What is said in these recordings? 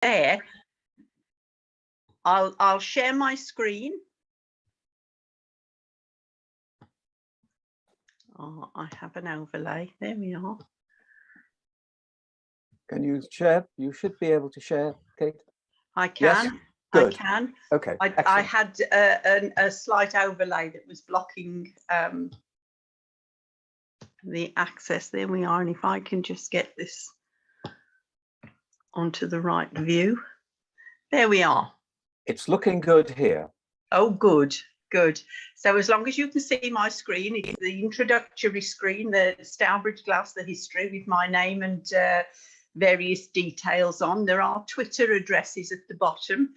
there. I'll share my screen. Oh, I have an overlay. There we are. Can you share? You should be able to share, Kate. I can. Yes? Good. I can. Okay. I had a slight overlay that was blocking the access. There we are. And if I can just get this onto the right view. There we are. It's looking good here. Oh, good, good. So as long as you can see my screen, it's the introductory screen, the Stourbridge glass, the history with my name and various details on. There are Twitter addresses at the bottom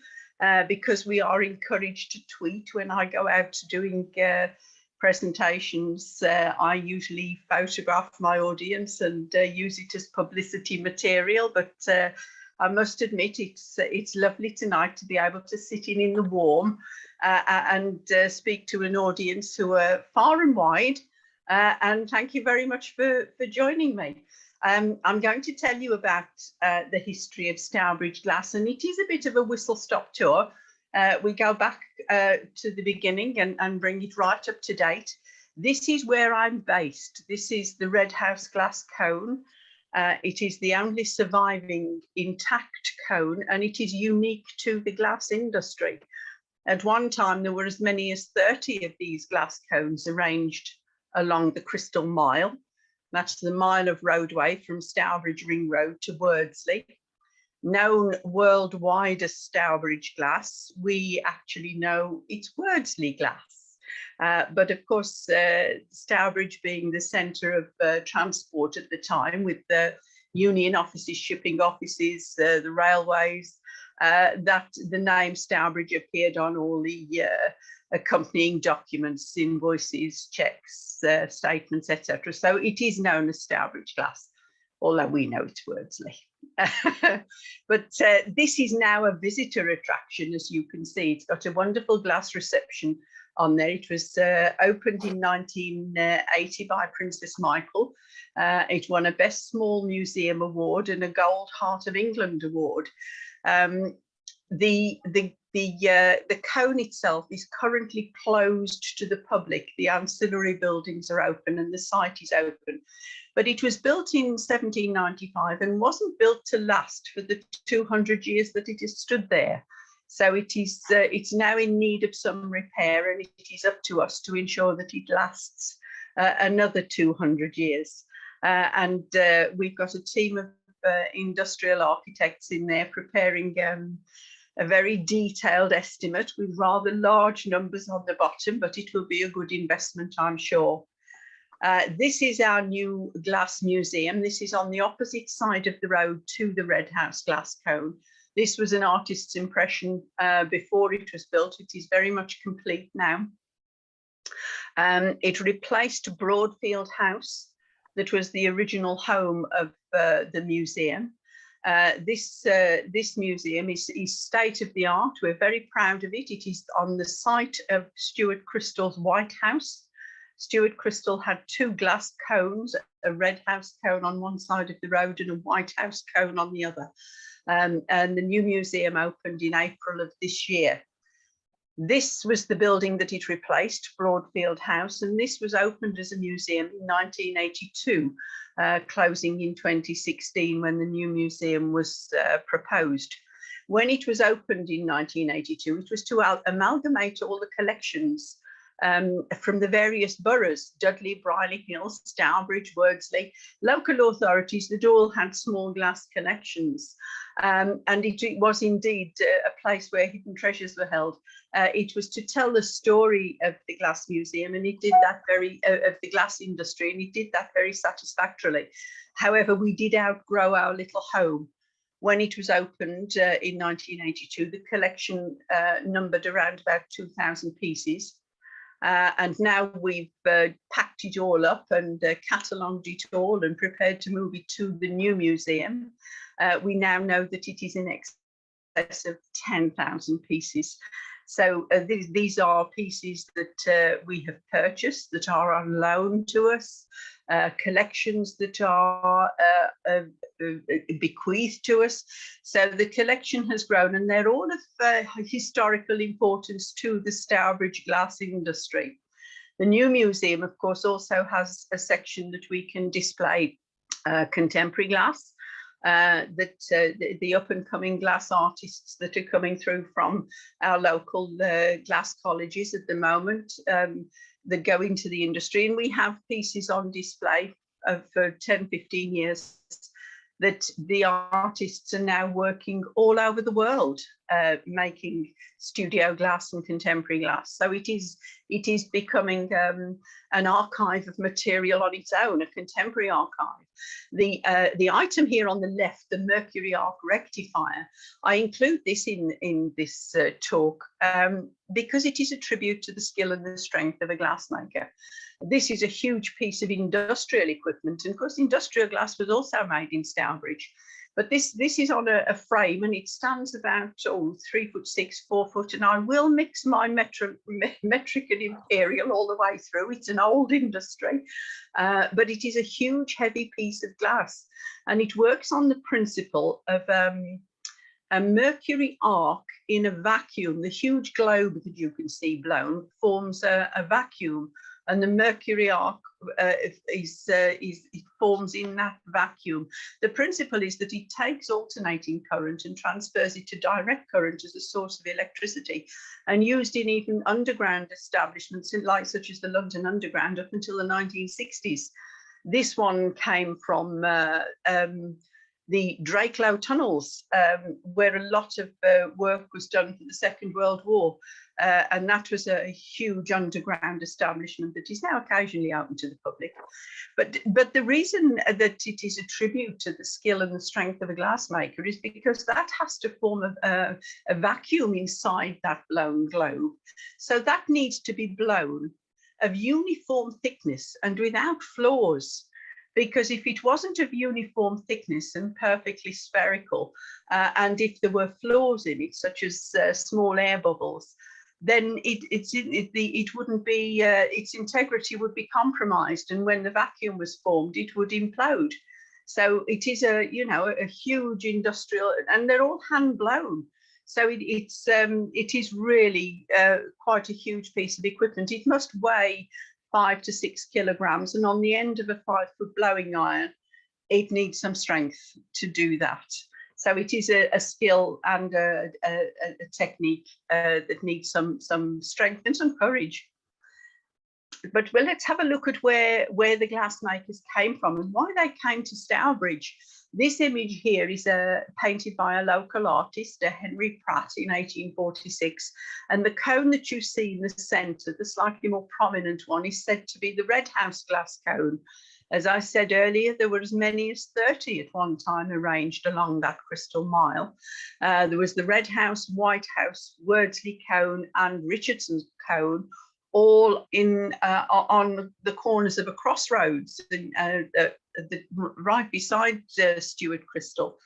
because we are encouraged to tweet when I go out doing presentations. I usually photograph my audience and use it as publicity material, but I must admit it's lovely tonight to be able to sit in the warm and speak to an audience who are far and wide. And thank you very much for joining me. I'm going to tell you about the history of Stourbridge glass, and it is a bit of a whistle-stop tour. We go back to the beginning and bring it right up to date. This is where I'm based. This is the Red House glass cone. It is the only surviving intact cone, and it is unique to the glass industry. At one time, there were as many as 30 of these glass cones arranged along the Crystal Mile. That's the mile of roadway from Stourbridge Ring Road to Wordsley. Known worldwide as Stourbridge glass, we actually know it's Wordsley glass. But of course, Stourbridge being the centre of transport at the time, with the union offices, shipping offices, the railways, that the name Stourbridge appeared on all the accompanying documents, invoices, cheques, statements, etc. So it is known as Stourbridge glass, although we know it's Wordsley. But this is now a visitor attraction, as you can see. It's got a wonderful glass reception on there. It was opened in 1980 by Princess Michael. It won a Best Small Museum Award and a Gold Heart of England Award. The cone itself is currently closed to the public. The ancillary buildings are open and the site is open. But it was built in 1795 and wasn't built to last for the 200 years that it has stood there. So it's now in need of some repair, and it is up to us to ensure that it lasts another 200 years. And we've got a team of industrial architects in there preparing a very detailed estimate with rather large numbers on the bottom, but it will be a good investment, I'm sure. This is our new glass museum. This is on the opposite side of the road to the Red House glass cone. This was an artist's impression before it was built. It is very much complete now. It replaced Broadfield House, that was the original home of the museum. This museum is state of the art. We're very proud of it. It is on the site of Stuart Crystal's White House. Stuart Crystal had two glass cones, a Red House cone on one side of the road and a White House cone on the other. And the new museum opened in April of this year. This was the building that it replaced, Broadfield House, and this was opened as a museum in 1982, closing in 2016 when the new museum was proposed. When it was opened in 1982, it was to amalgamate all the collections from the various boroughs, Dudley, Brierley Hills, Stourbridge, Wordsley, local authorities that all had small glass collections. And it was indeed a place where hidden treasures were held. It was to tell the story of the glass museum, and it did that of the glass industry, and it did that very satisfactorily. However, we did outgrow our little home. When it was opened in 1982, the collection numbered around about 2,000 pieces. And now we've packed it all up and catalogued it all and prepared to move it to the new museum. We now know that it is in excess of 10,000 pieces. So these are pieces that we have purchased that are on loan to us, collections that are bequeathed to us. So the collection has grown, and they're all of historical importance to the Stourbridge glass industry. The new museum, of course, also has a section that we can display contemporary glass. The up-and-coming glass artists that are coming through from our local glass colleges at the moment that go into the industry. And we have pieces on display for 10, 15 years that the artists are now working all over the world, making studio glass and contemporary glass. So it is becoming an archive of material on its own, a contemporary archive. The item here on the left, the mercury arc rectifier, I include this in this talk because it is a tribute to the skill and the strength of a glassmaker. This is a huge piece of industrial equipment, and of course industrial glass was also made in Stourbridge. But this is on a frame, and it stands about 3'6", 4 foot, and I will mix my metric and imperial all the way through. It's an old industry, but it is a huge, heavy piece of glass, and it works on the principle of a mercury arc in a vacuum. The huge globe that you can see blown forms a vacuum, and the mercury arc it forms in that vacuum. The principle is that it takes alternating current and transfers it to direct current as a source of electricity, and used in even underground establishments like such as the London Underground up until the 1960s. This one came from the Drakelow tunnels, where a lot of work was done for the Second World War. And that was a huge underground establishment that is now occasionally open to the public. But the reason that it is a tribute to the skill and the strength of a glassmaker is because that has to form a vacuum inside that blown globe. So that needs to be blown of uniform thickness and without flaws. Because if it wasn't of uniform thickness and perfectly spherical, and if there were flaws in it, such as small air bubbles, then it wouldn't be, its integrity would be compromised, and when the vacuum was formed, it would implode. So it is a huge industrial, and they're all hand blown. So it is really quite a huge piece of equipment. It must weigh 5 to 6 kilograms, and on the end of a 5-foot blowing iron, it needs some strength to do that. So it is a skill and a technique that needs some strength and some courage. But well, let's have a look at where the glassmakers came from and why they came to Stourbridge. This image here is painted by a local artist, Henry Pratt, in 1846. And the cone that you see in the centre, the slightly more prominent one, is said to be the Red House glass cone. As I said earlier, there were as many as 30 at one time arranged along that crystal mile. There was the Red House, White House, Wordsley cone, and Richardson's cone, all on the corners of a crossroads, right beside Stewart Crystal.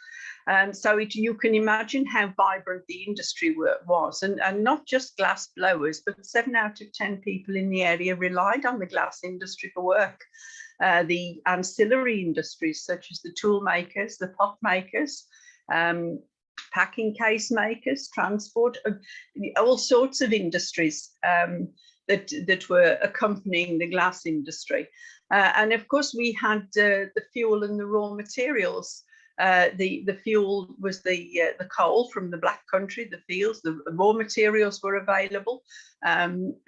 So you can imagine how vibrant the industry was, and not just glass blowers, but 7 out of 10 people in the area relied on the glass industry for work. The ancillary industries, such as the tool makers, the pot makers, packing case makers, transport, all sorts of industries that were accompanying the glass industry. And of course, we had the fuel and the raw materials. The fuel was the coal from the Black Country, the fields. The raw materials were available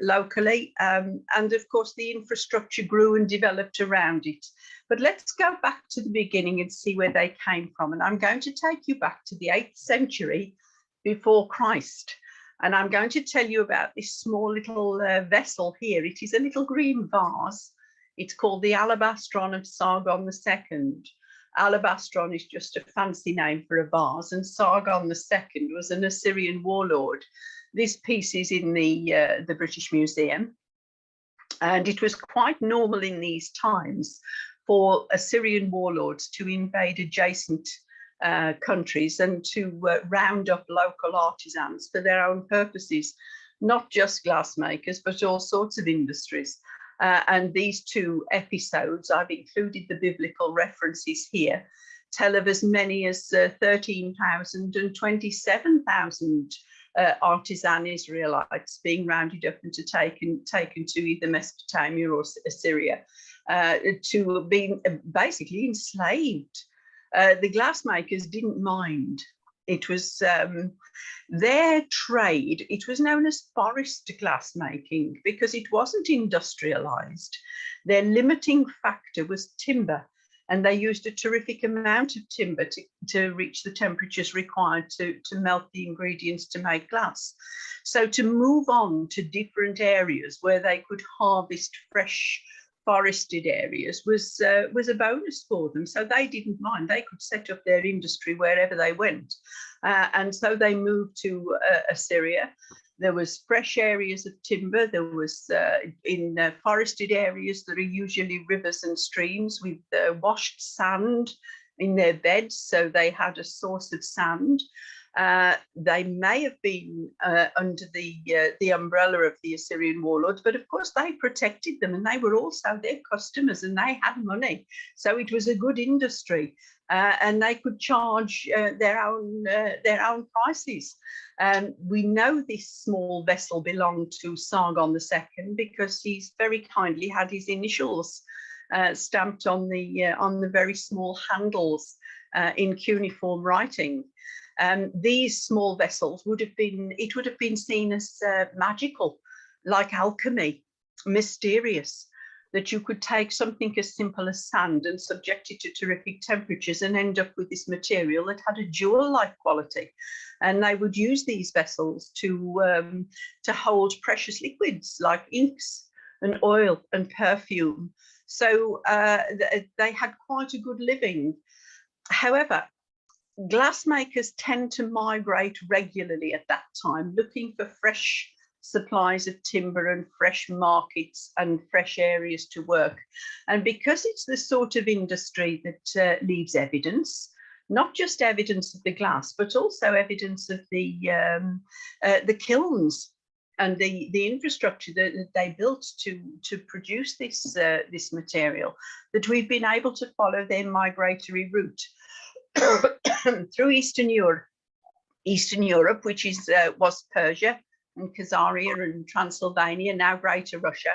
locally, and of course the infrastructure grew and developed around it. But let's go back to the beginning and see where they came from. And I'm going to take you back to the 8th century before Christ. And I'm going to tell you about this small little vessel here. It is a little green vase. It's called the Alabastron of Sargon II. Alabastron is just a fancy name for a vase, and Sargon II was an Assyrian warlord. This piece is in the British Museum, and it was quite normal in these times for Assyrian warlords to invade adjacent countries and to round up local artisans for their own purposes. not just glassmakers, but all sorts of industries. And these two episodes, I've included the biblical references here, tell of as many as 13,000 and 27,000 artisan Israelites being rounded up and taken to either Mesopotamia or Assyria to being basically enslaved. The glassmakers didn't mind. It was their trade. It was known as forest glassmaking because it wasn't industrialized. Their limiting factor was timber, and they used a terrific amount of timber to reach the temperatures required to melt the ingredients to make glass. So to move on to different areas where they could harvest fresh forested areas was a bonus for them. So they didn't mind. They could set up their industry wherever they went. And so they moved to Assyria. There was fresh areas of timber. There was in forested areas that are usually rivers and streams with washed sand in their beds. So they had a source of sand. They may have been under the umbrella of the Assyrian warlords, but of course they protected them, and they were also their customers, and they had money. So it was a good industry, and they could charge their own prices. We know this small vessel belonged to Sargon II because he's very kindly had his initials stamped on the very small handles in cuneiform writing. These small vessels would have been seen as magical, like alchemy, mysterious, that you could take something as simple as sand and subject it to terrific temperatures and end up with this material that had a jewel-like quality. And they would use these vessels to hold precious liquids like inks and oil and perfume. So they had quite a good living. However, glassmakers tend to migrate regularly at that time, looking for fresh supplies of timber and fresh markets and fresh areas to work. And because it's the sort of industry that leaves evidence, not just evidence of the glass, but also evidence of the kilns and the infrastructure that they built to produce this material, that we've been able to follow their migratory route through Eastern Europe, which was Persia and Khazaria and Transylvania, now Greater Russia.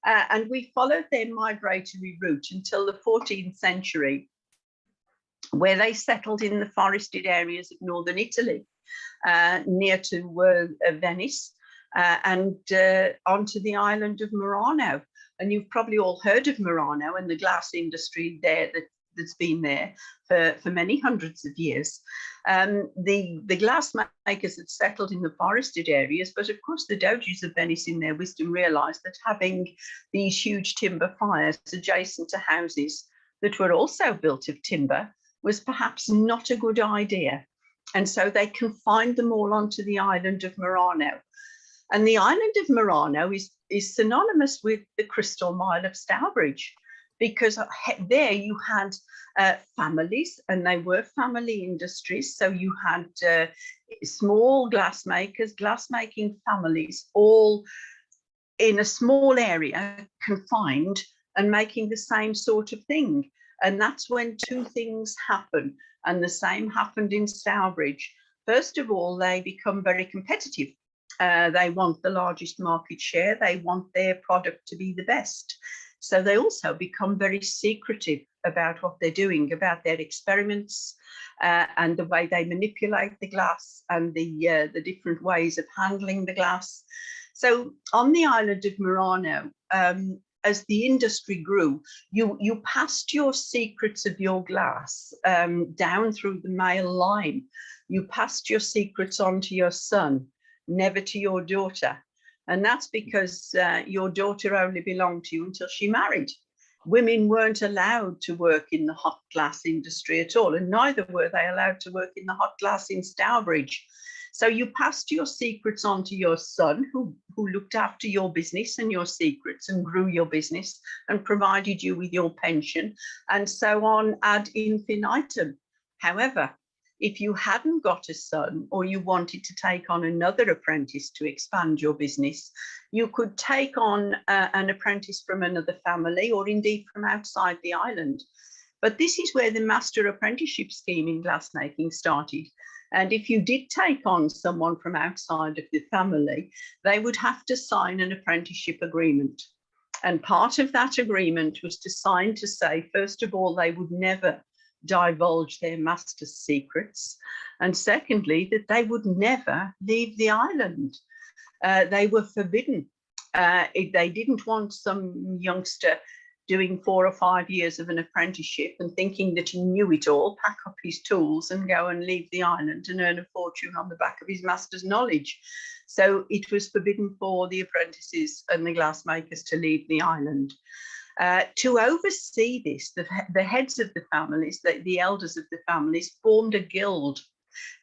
And we followed their migratory route until the 14th century, where they settled in the forested areas of northern Italy, near to Venice, and onto the island of Murano. And you've probably all heard of Murano and the glass industry there that's been there for many hundreds of years. The glass makers had settled in the forested areas, but of course the Doges of Venice in their wisdom realized that having these huge timber fires adjacent to houses that were also built of timber was perhaps not a good idea. And so they confined them all onto the island of Murano. And the island of Murano is synonymous with the Crystal Mile of Stourbridge, because there you had families, and they were family industries. So you had small glassmakers, glassmaking families, all in a small area, confined and making the same sort of thing. And that's when two things happen. And the same happened in Stourbridge. First of all, they become very competitive. They want the largest market share. They want their product to be the best. So they also become very secretive about what they're doing, about their experiments and the way they manipulate the glass and the different ways of handling the glass. So on the island of Murano, as the industry grew, you passed your secrets of your glass down through the male line. You passed your secrets on to your son, never to your daughter. And that's because your daughter only belonged to you until she married. Women weren't allowed to work in the hot glass industry at all, and neither were they allowed to work in the hot glass in Stourbridge. So you passed your secrets on to your son, who looked after your business and your secrets and grew your business and provided you with your pension, and so on ad infinitum. However, if you hadn't got a son or you wanted to take on another apprentice to expand your business, you could take on an apprentice from another family or indeed from outside the island. But this is where the master apprenticeship scheme in glassmaking started. And if you did take on someone from outside of the family, they would have to sign an apprenticeship agreement. And part of that agreement was to sign to say, first of all, they would never divulge their master's secrets. And secondly, that they would never leave the island. They were forbidden. If they didn't want some youngster doing 4 or 5 years of an apprenticeship and thinking that he knew it all, pack up his tools and go and leave the island and earn a fortune on the back of his master's knowledge. So it was forbidden for the apprentices and the glassmakers to leave the island. To oversee this, the heads of the families, the elders of the families, formed a guild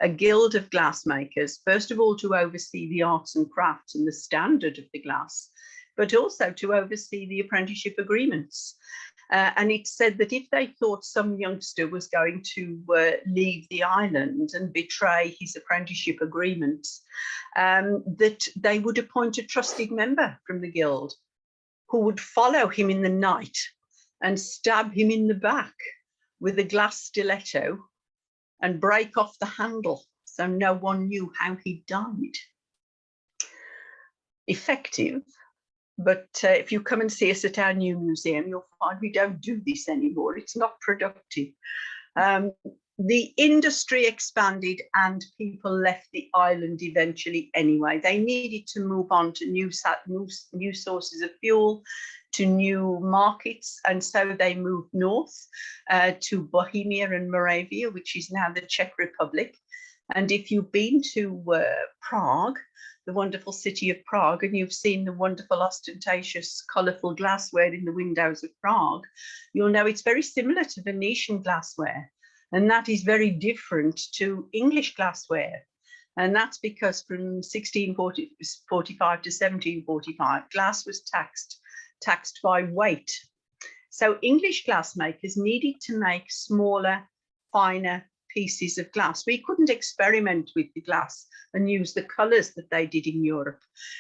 of glassmakers, first of all to oversee the arts and crafts and the standard of the glass, but also to oversee the apprenticeship agreements. And it said that if they thought some youngster was going to leave the island and betray his apprenticeship agreements, that they would appoint a trusted member from the guild who would follow him in the night and stab him in the back with a glass stiletto and break off the handle so no one knew how he died. Effective. But if you come and see us at our new museum, you'll find we don't do this anymore. It's not productive. The industry expanded and people left the island eventually anyway. They needed to move on to new sources of fuel, to new markets. And so they moved north to Bohemia and Moravia, which is now the Czech Republic. And if you've been to Prague, the wonderful city of Prague, and you've seen the wonderful, ostentatious, colourful glassware in the windows of Prague, you'll know it's very similar to Venetian glassware. And that is very different to English glassware. And that's because from 1645 to 1745, glass was taxed by weight. So English glassmakers needed to make smaller, finer pieces of glass. We couldn't experiment with the glass and use the colours that they did in Europe.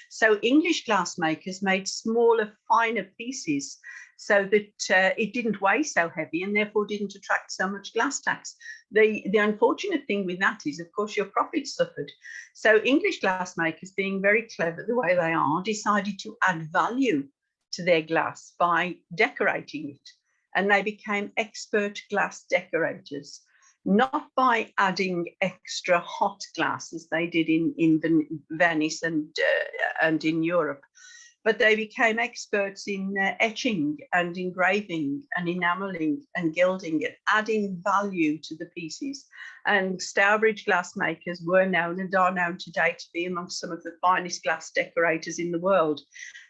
So English glassmakers made smaller, finer pieces so that it didn't weigh so heavy and therefore didn't attract so much glass tax. The unfortunate thing with that is, of course, your profits suffered. So English glassmakers, being very clever the way they are, decided to add value to their glass by decorating it. And they became expert glass decorators, not by adding extra hot glass as they did in Venice and in Europe, but they became experts in etching and engraving and enameling and gilding and adding value to the pieces. And Stourbridge glassmakers were known and are known today to be amongst some of the finest glass decorators in the world.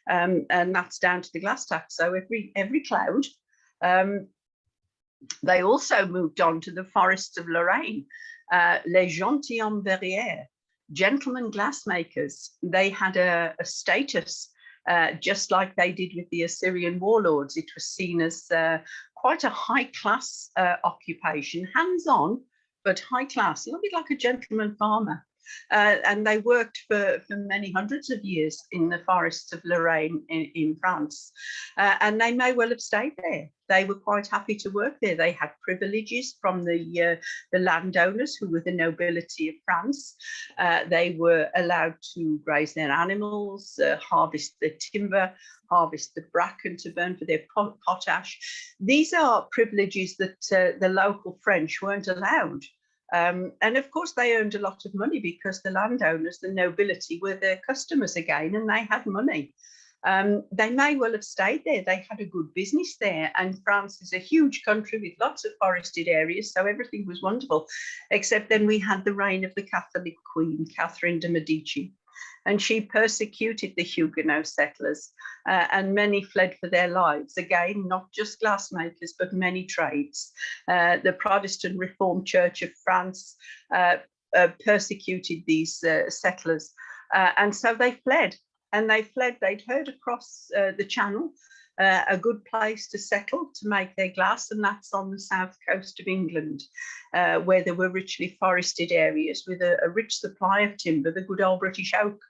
And that's down to the glass tax. So every cloud. They also moved on to the forests of Lorraine, les gentilshommes verrières, gentlemen glassmakers. They had a status just like they did with the Assyrian warlords. It was seen as quite a high class occupation, hands-on, but high class, a little bit like a gentleman farmer. And they worked for many hundreds of years in the forests of Lorraine in France. And they may well have stayed there. They were quite happy to work there. They had privileges from the landowners who were the nobility of France. They were allowed to graze their animals, harvest the timber, harvest the bracken to burn for their potash. These are privileges that the local French weren't allowed. And of course, they earned a lot of money because the landowners, the nobility, were their customers again, and they had money. They may well have stayed there. They had a good business there. And France is a huge country with lots of forested areas, so everything was wonderful. Except then we had the reign of the Catholic Queen, Catherine de' Medici. And she persecuted the Huguenot settlers, and many fled for their lives. Again, not just glassmakers, but many trades. The Protestant Reformed Church of France persecuted these settlers, and so they fled. And they fled. They'd heard across the Channel a good place to settle to make their glass, and that's on the south coast of England, where there were richly forested areas with a rich supply of timber, the good old British oak.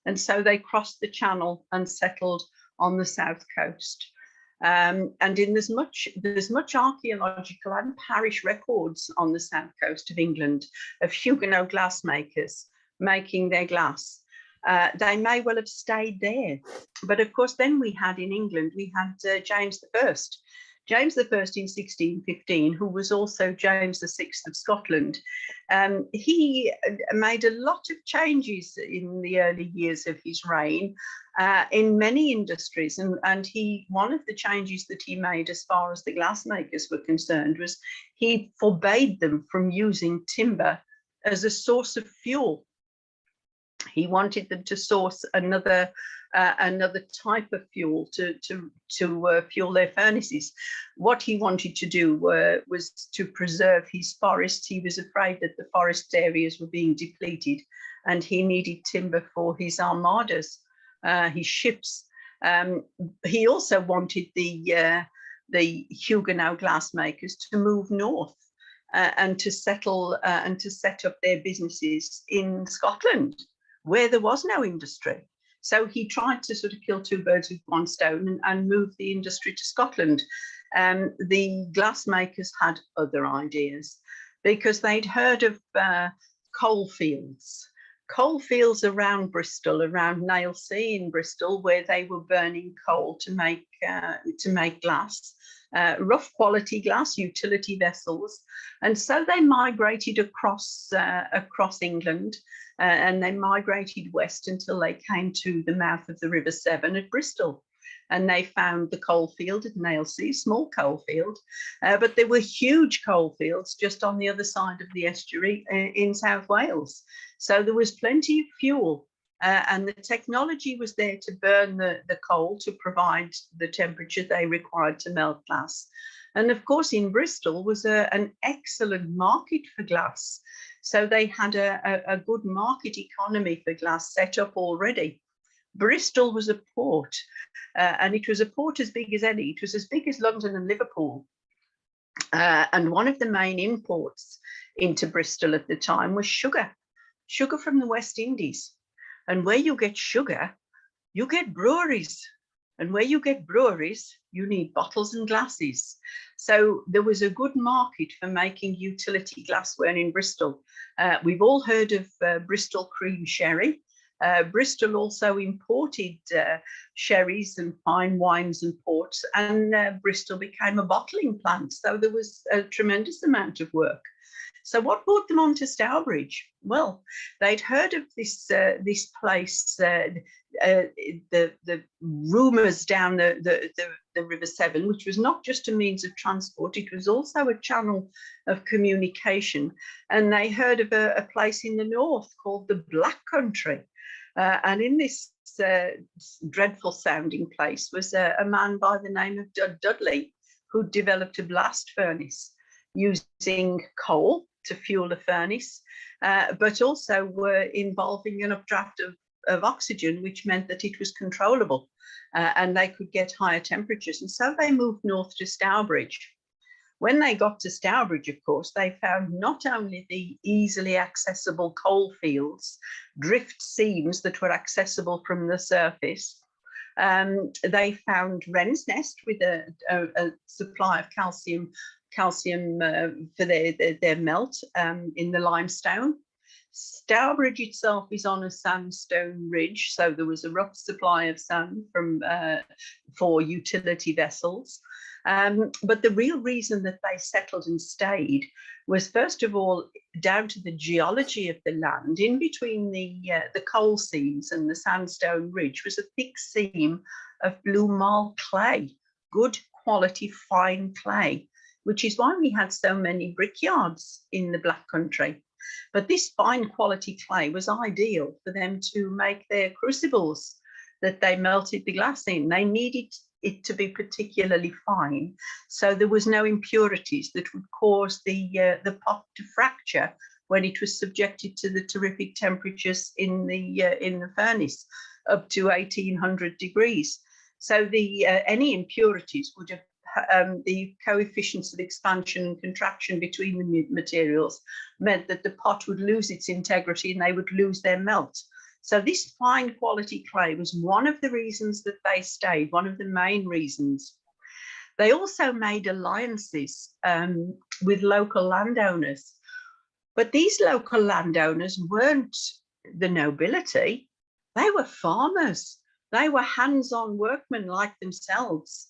And so they crossed the channel and settled on the south coast. And there's much archaeological and parish records on the south coast of England of Huguenot glassmakers making their glass. They may well have stayed there. But of course, then we had in England, we had James I. James I in 1615, who was also James VI of Scotland. He made a lot of changes in the early years of his reign in many industries. And one of the changes that he made as far as the glassmakers were concerned was he forbade them from using timber as a source of fuel. He wanted them to source another type of fuel to fuel their furnaces. What he wanted to do was to preserve his forests. He was afraid that the forest areas were being depleted, and he needed timber for his armadas, his ships. He also wanted the Huguenot glassmakers to move north and to settle and to set up their businesses in Scotland, where there was no industry. So he tried to sort of kill two birds with one stone and move the industry to Scotland. The glassmakers had other ideas because they'd heard of coal fields around Bristol, around Nailsea in Bristol, where they were burning coal to make glass. Rough quality glass, utility vessels. And so they migrated across England, and they migrated west until they came to the mouth of the River Severn at Bristol. And they found the coal field at Nailsea, small coal field, but there were huge coal fields just on the other side of the estuary in South Wales. So there was plenty of fuel. And the technology was there to burn the coal to provide the temperature they required to melt glass. And of course, in Bristol was an excellent market for glass. So they had a good market economy for glass set up already. Bristol was a port, and it was a port as big as any. It was as big as London and Liverpool. And one of the main imports into Bristol at the time was sugar from the West Indies. And where you get sugar, you get breweries. And where you get breweries, you need bottles and glasses. So there was a good market for making utility glassware in Bristol. We've all heard of Bristol cream sherry. Bristol also imported sherries and fine wines and ports, and Bristol became a bottling plant. So there was a tremendous amount of work. So what brought them on to Stourbridge? Well, they'd heard of this place, the rumours down the River Severn, which was not just a means of transport, it was also a channel of communication. And they heard of a place in the north called the Black Country. And in this dreadful sounding place was a man by the name of Dudley, who developed a blast furnace using coal to fuel a furnace, but also were involving an updraft of oxygen, which meant that it was controllable and they could get higher temperatures. And so they moved north to Stourbridge. When they got to Stourbridge, of course, they found not only the easily accessible coal fields, drift seams that were accessible from the surface, they found wren's nest with a supply of calcium for their melt in the limestone. Stourbridge itself is on a sandstone ridge, so there was a rough supply of sand for utility vessels. But the real reason that they settled and stayed was, first of all, down to the geology of the land. In between the coal seams and the sandstone ridge was a thick seam of blue marl clay, good quality fine clay, which is why we had so many brickyards in the Black Country. But this fine quality clay was ideal for them to make their crucibles that they melted the glass in. They needed it to be particularly fine, so there was no impurities that would cause the pot to fracture when it was subjected to the terrific temperatures in the furnace, up to 1800 degrees. So the any impurities would have the coefficients of expansion and contraction between the materials meant that the pot would lose its integrity and they would lose their melt. So this fine quality clay was one of the reasons that they stayed, one of the main reasons. They also made alliances with local landowners, but these local landowners weren't the nobility, they were farmers. They were hands-on workmen like themselves,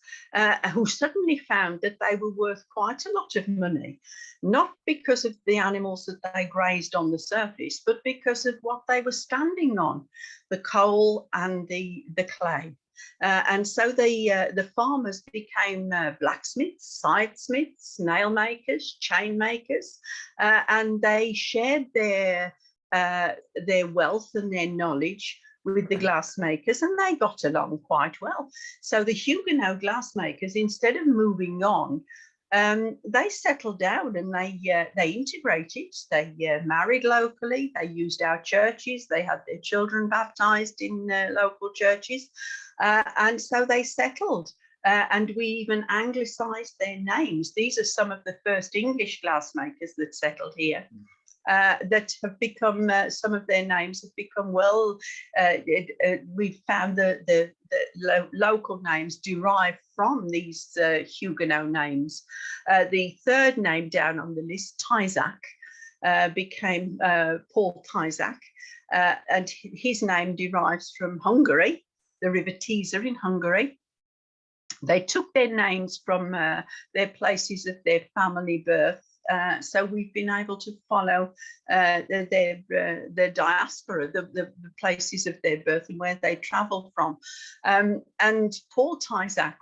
who suddenly found that they were worth quite a lot of money, not because of the animals that they grazed on the surface, but because of what they were standing on, the coal and the clay. And so the farmers became blacksmiths, sidesmiths, nail makers, chain makers, and they shared their wealth and their knowledge with the glassmakers, and they got along quite well. So the Huguenot glassmakers, instead of moving on, they settled down and they integrated. They married locally. They used our churches. They had their children baptized in local churches, and so they settled. And we even anglicized their names. These are some of the first English glassmakers that settled here. That have become, some of their names have become well, we've found the local names derived from these Huguenot names. The third name down on the list, Tyzac, became Paul Tyzac, and his name derives from Hungary, the River Tisza in Hungary. They took their names from their places of their family birth. So we've been able to follow their diaspora, the places of their birth and where they travelled from. And Paul Tyzac,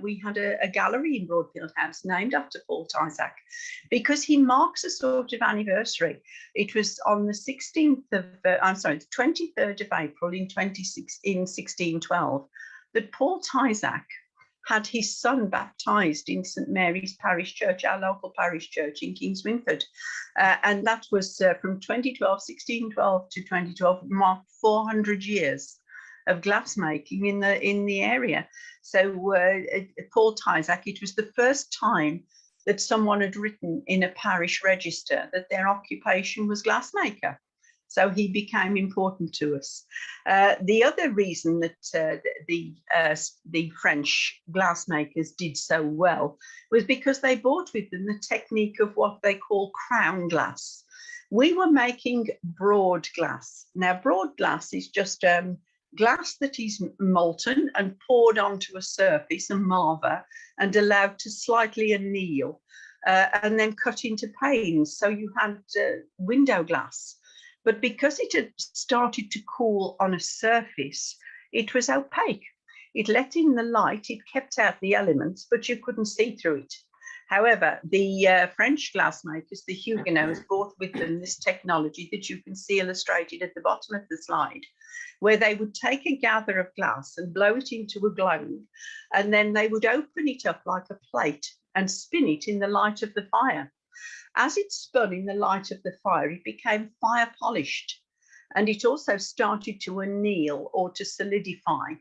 we had a gallery in Broadfield House named after Paul Tyzac because he marks a sort of anniversary. It was on the 23rd of April in 1612 that Paul Tyzac had his son baptized in St Mary's Parish Church, our local parish church in Kingswinford. And that was from 1612 to 2012, marked 400 years of glassmaking in the area. So Paul Tyzac, it was the first time that someone had written in a parish register that their occupation was glassmaker. So he became important to us. The other reason that the French glassmakers did so well was because they brought with them the technique of what they call crown glass. We were making broad glass. Now, broad glass is just glass that is molten and poured onto a surface, a marver, and allowed to slightly anneal and then cut into panes. So you had window glass. But because it had started to cool on a surface, it was opaque. It let in the light, it kept out the elements, but you couldn't see through it. However, the French glassmakers, the Huguenots, brought with them this technology that you can see illustrated at the bottom of the slide, where they would take a gather of glass and blow it into a globe, and then they would open it up like a plate and spin it in the light of the fire. As it spun in the light of the fire, it became fire polished, and it also started to anneal or to solidify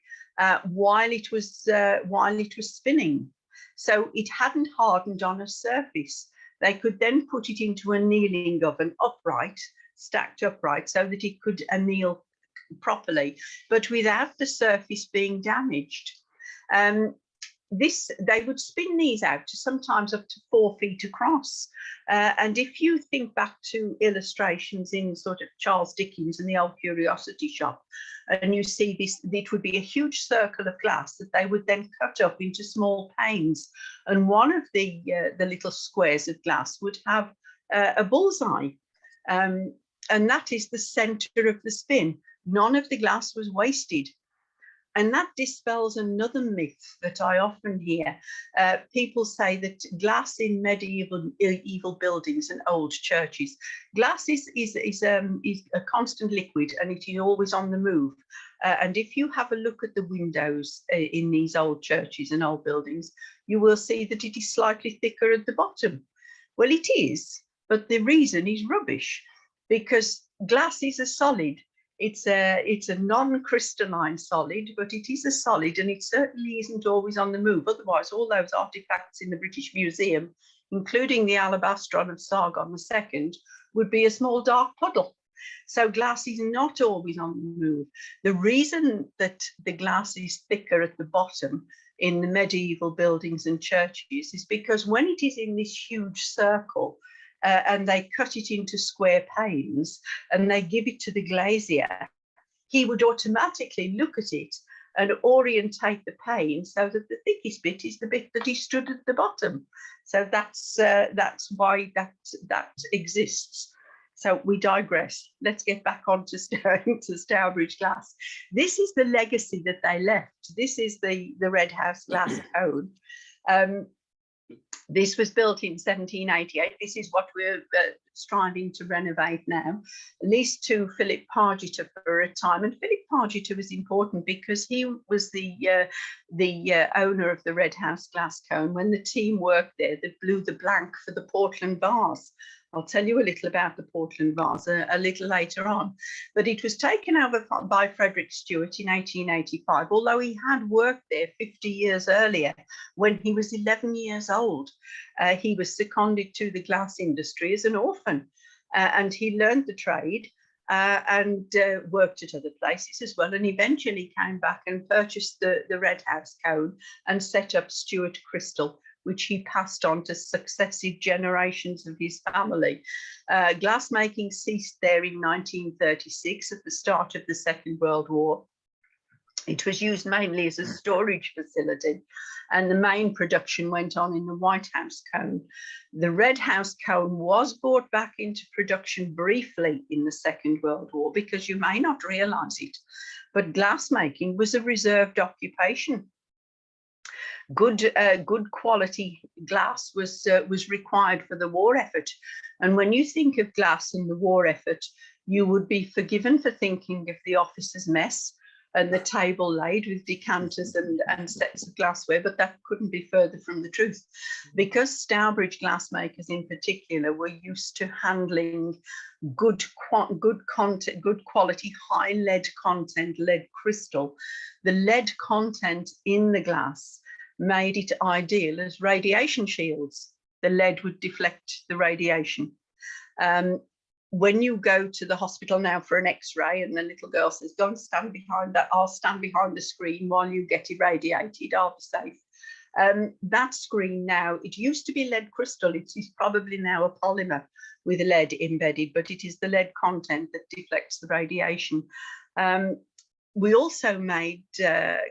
while it was spinning. So it hadn't hardened on a surface. They could then put it into a annealing oven upright, stacked upright, so that it could anneal properly, but without the surface being damaged. They would spin these out to sometimes up to 4 feet across. And if you think back to illustrations in sort of Charles Dickens and the Old Curiosity Shop, and you see this, it would be a huge circle of glass that they would then cut up into small panes. And one of the little squares of glass would have a bullseye. And that is the center of the spin. None of the glass was wasted. And that dispels another myth that I often hear. People say that glass in medieval buildings and old churches, glass is a constant liquid and it is always on the move. And if you have a look at the windows in these old churches and old buildings, you will see that it is slightly thicker at the bottom. Well, it is, but the reason is rubbish, because glass is a solid. It's a non-crystalline solid, but it is a solid, and it certainly isn't always on the move. Otherwise, all those artifacts in the British Museum, including the alabastron of Sargon II, would be a small dark puddle. So glass is not always on the move. The reason that the glass is thicker at the bottom in the medieval buildings and churches is because when it is in this huge circle, and they cut it into square panes and they give it to the glazier, he would automatically look at it and orientate the pane so that the thickest bit is the bit that he stood at the bottom. So that's why that exists. So we digress. Let's get back on to Stourbridge glass. This is the legacy that they left. This is the Red House glass cone. This was built in 1788. This is what we're striving to renovate now, leased to Philip Pargeter for a time. And Philip Pargeter was important because he was the owner of the Red House glass cone when the team worked there that blew the blank for the Portland vase. I'll tell you a little about the Portland vase a little later on. But it was taken over by Frederick Stewart in 1885, although he had worked there 50 years earlier when he was 11 years old. He was seconded to the glass industry as an orphan, and he learned the trade and worked at other places as well, and eventually came back and purchased the Red House cone and set up Stewart Crystal, which he passed on to successive generations of his family. Glassmaking ceased there in 1936 at the start of the Second World War. It was used mainly as a storage facility, and the main production went on in the White House cone. The Red House cone was brought back into production briefly in the Second World War, because you may not realise it, but glassmaking was a reserved occupation. Good quality glass was required for the war effort. And when you think of glass in the war effort, you would be forgiven for thinking of the officers' mess and the table laid with decanters and sets of glassware, but that couldn't be further from the truth. Because Stourbridge glassmakers in particular were used to handling good quality, high lead content, lead crystal, the lead content in the glass made it ideal as radiation shields. The lead would deflect the radiation. When you go to the hospital now for an X-ray and the little girl says, go and stand behind that, I'll stand behind the screen while you get irradiated, I'll be safe. That screen now, it used to be lead crystal, it is probably now a polymer with lead embedded, but it is the lead content that deflects the radiation. We also made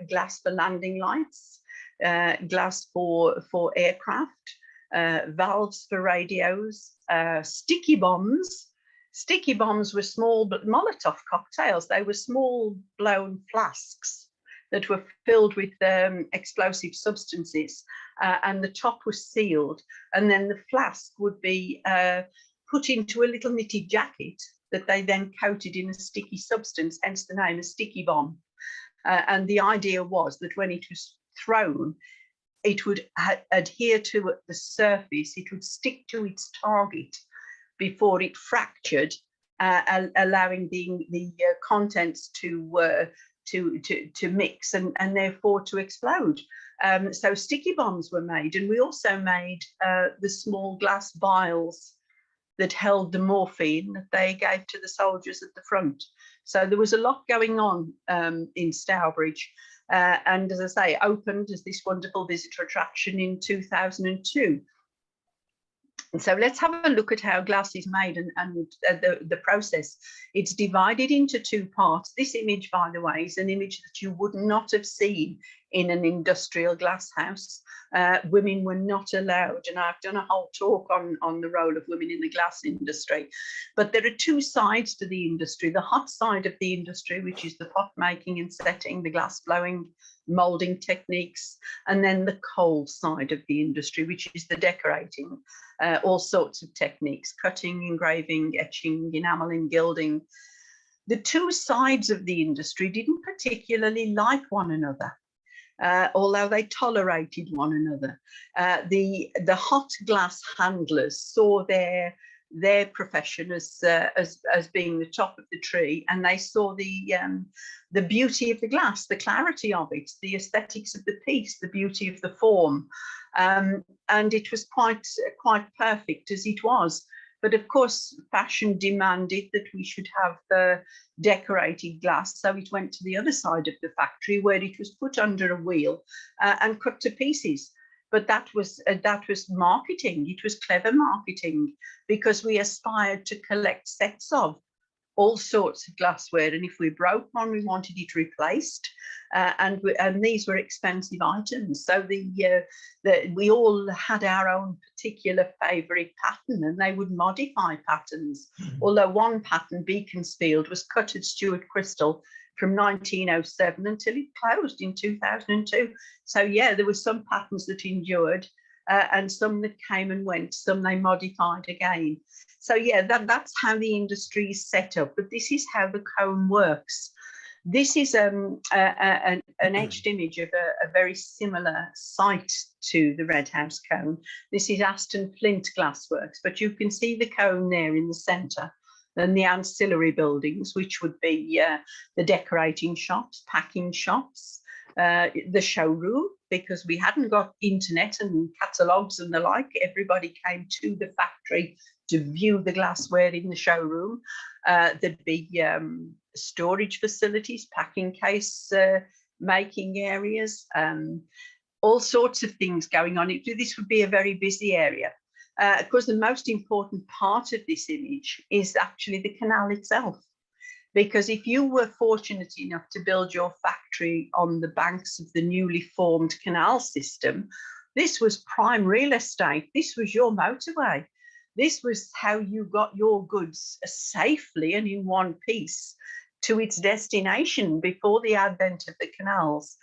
glass for landing lights, glass for aircraft, valves for radios, sticky bombs. Sticky bombs were small but Molotov cocktails. They were small blown flasks that were filled with explosive substances, and the top was sealed, and then the flask would be put into a little knitted jacket that they then coated in a sticky substance, hence the name, a sticky bomb. And the idea was that when it was thrown, it would adhere to the surface, it would stick to its target before it fractured, allowing the contents to mix and therefore to explode. So sticky bombs were made, and we also made the small glass vials that held the morphine that they gave to the soldiers at the front. So there was a lot going on in Stourbridge. And as I say, opened as this wonderful visitor attraction in 2002. And so let's have a look at how glass is made and the process. It's divided into two parts. This image, by the way, is an image that you would not have seen in an industrial glass house. Women were not allowed, and I've done a whole talk on the role of women in the glass industry. But there are two sides to the industry: the hot side of the industry, which is the pot making and setting, the glass blowing, moulding techniques, and then the cold side of the industry, which is the decorating, all sorts of techniques: cutting, engraving, etching, enameling, gilding. The two sides of the industry didn't particularly like one another. Although they tolerated one another. The hot glass handlers saw their their profession as being the top of the tree, and they saw the beauty of the glass, the clarity of it, the aesthetics of the piece, the beauty of the form, and it was quite perfect as it was. But of course, fashion demanded that we should have the decorated glass, so it went to the other side of the factory where it was put under a wheel and cut to pieces. But that was marketing. It was clever marketing, because we aspired to collect sets of all sorts of glassware, and if we broke one, we wanted it replaced, and these were expensive items. So we all had our own particular favourite pattern, and they would modify patterns. Although one pattern, Beaconsfield, was cut at Stuart Crystal from 1907 until it closed in 2002. So yeah, there were some patterns that endured, and some that came and went, some they modified again. So yeah, that's how the industry is set up. But this is how the cone works. This is an etched image of a very similar site to the Red House cone. This is Aston Flint Glassworks, but you can see the cone there in the centre, and the ancillary buildings, which would be the decorating shops, packing shops, the showroom, because we hadn't got internet and catalogues and the like. Everybody came to the factory to view the glassware in the showroom. There'd be storage facilities, packing case making areas, all sorts of things going on. This would be a very busy area. Of course, the most important part of this image is actually the canal itself. Because if you were fortunate enough to build your factory on the banks of the newly formed canal system, this was prime real estate. This was your motorway. This was how you got your goods safely and in one piece to its destination. Before the advent of the canals,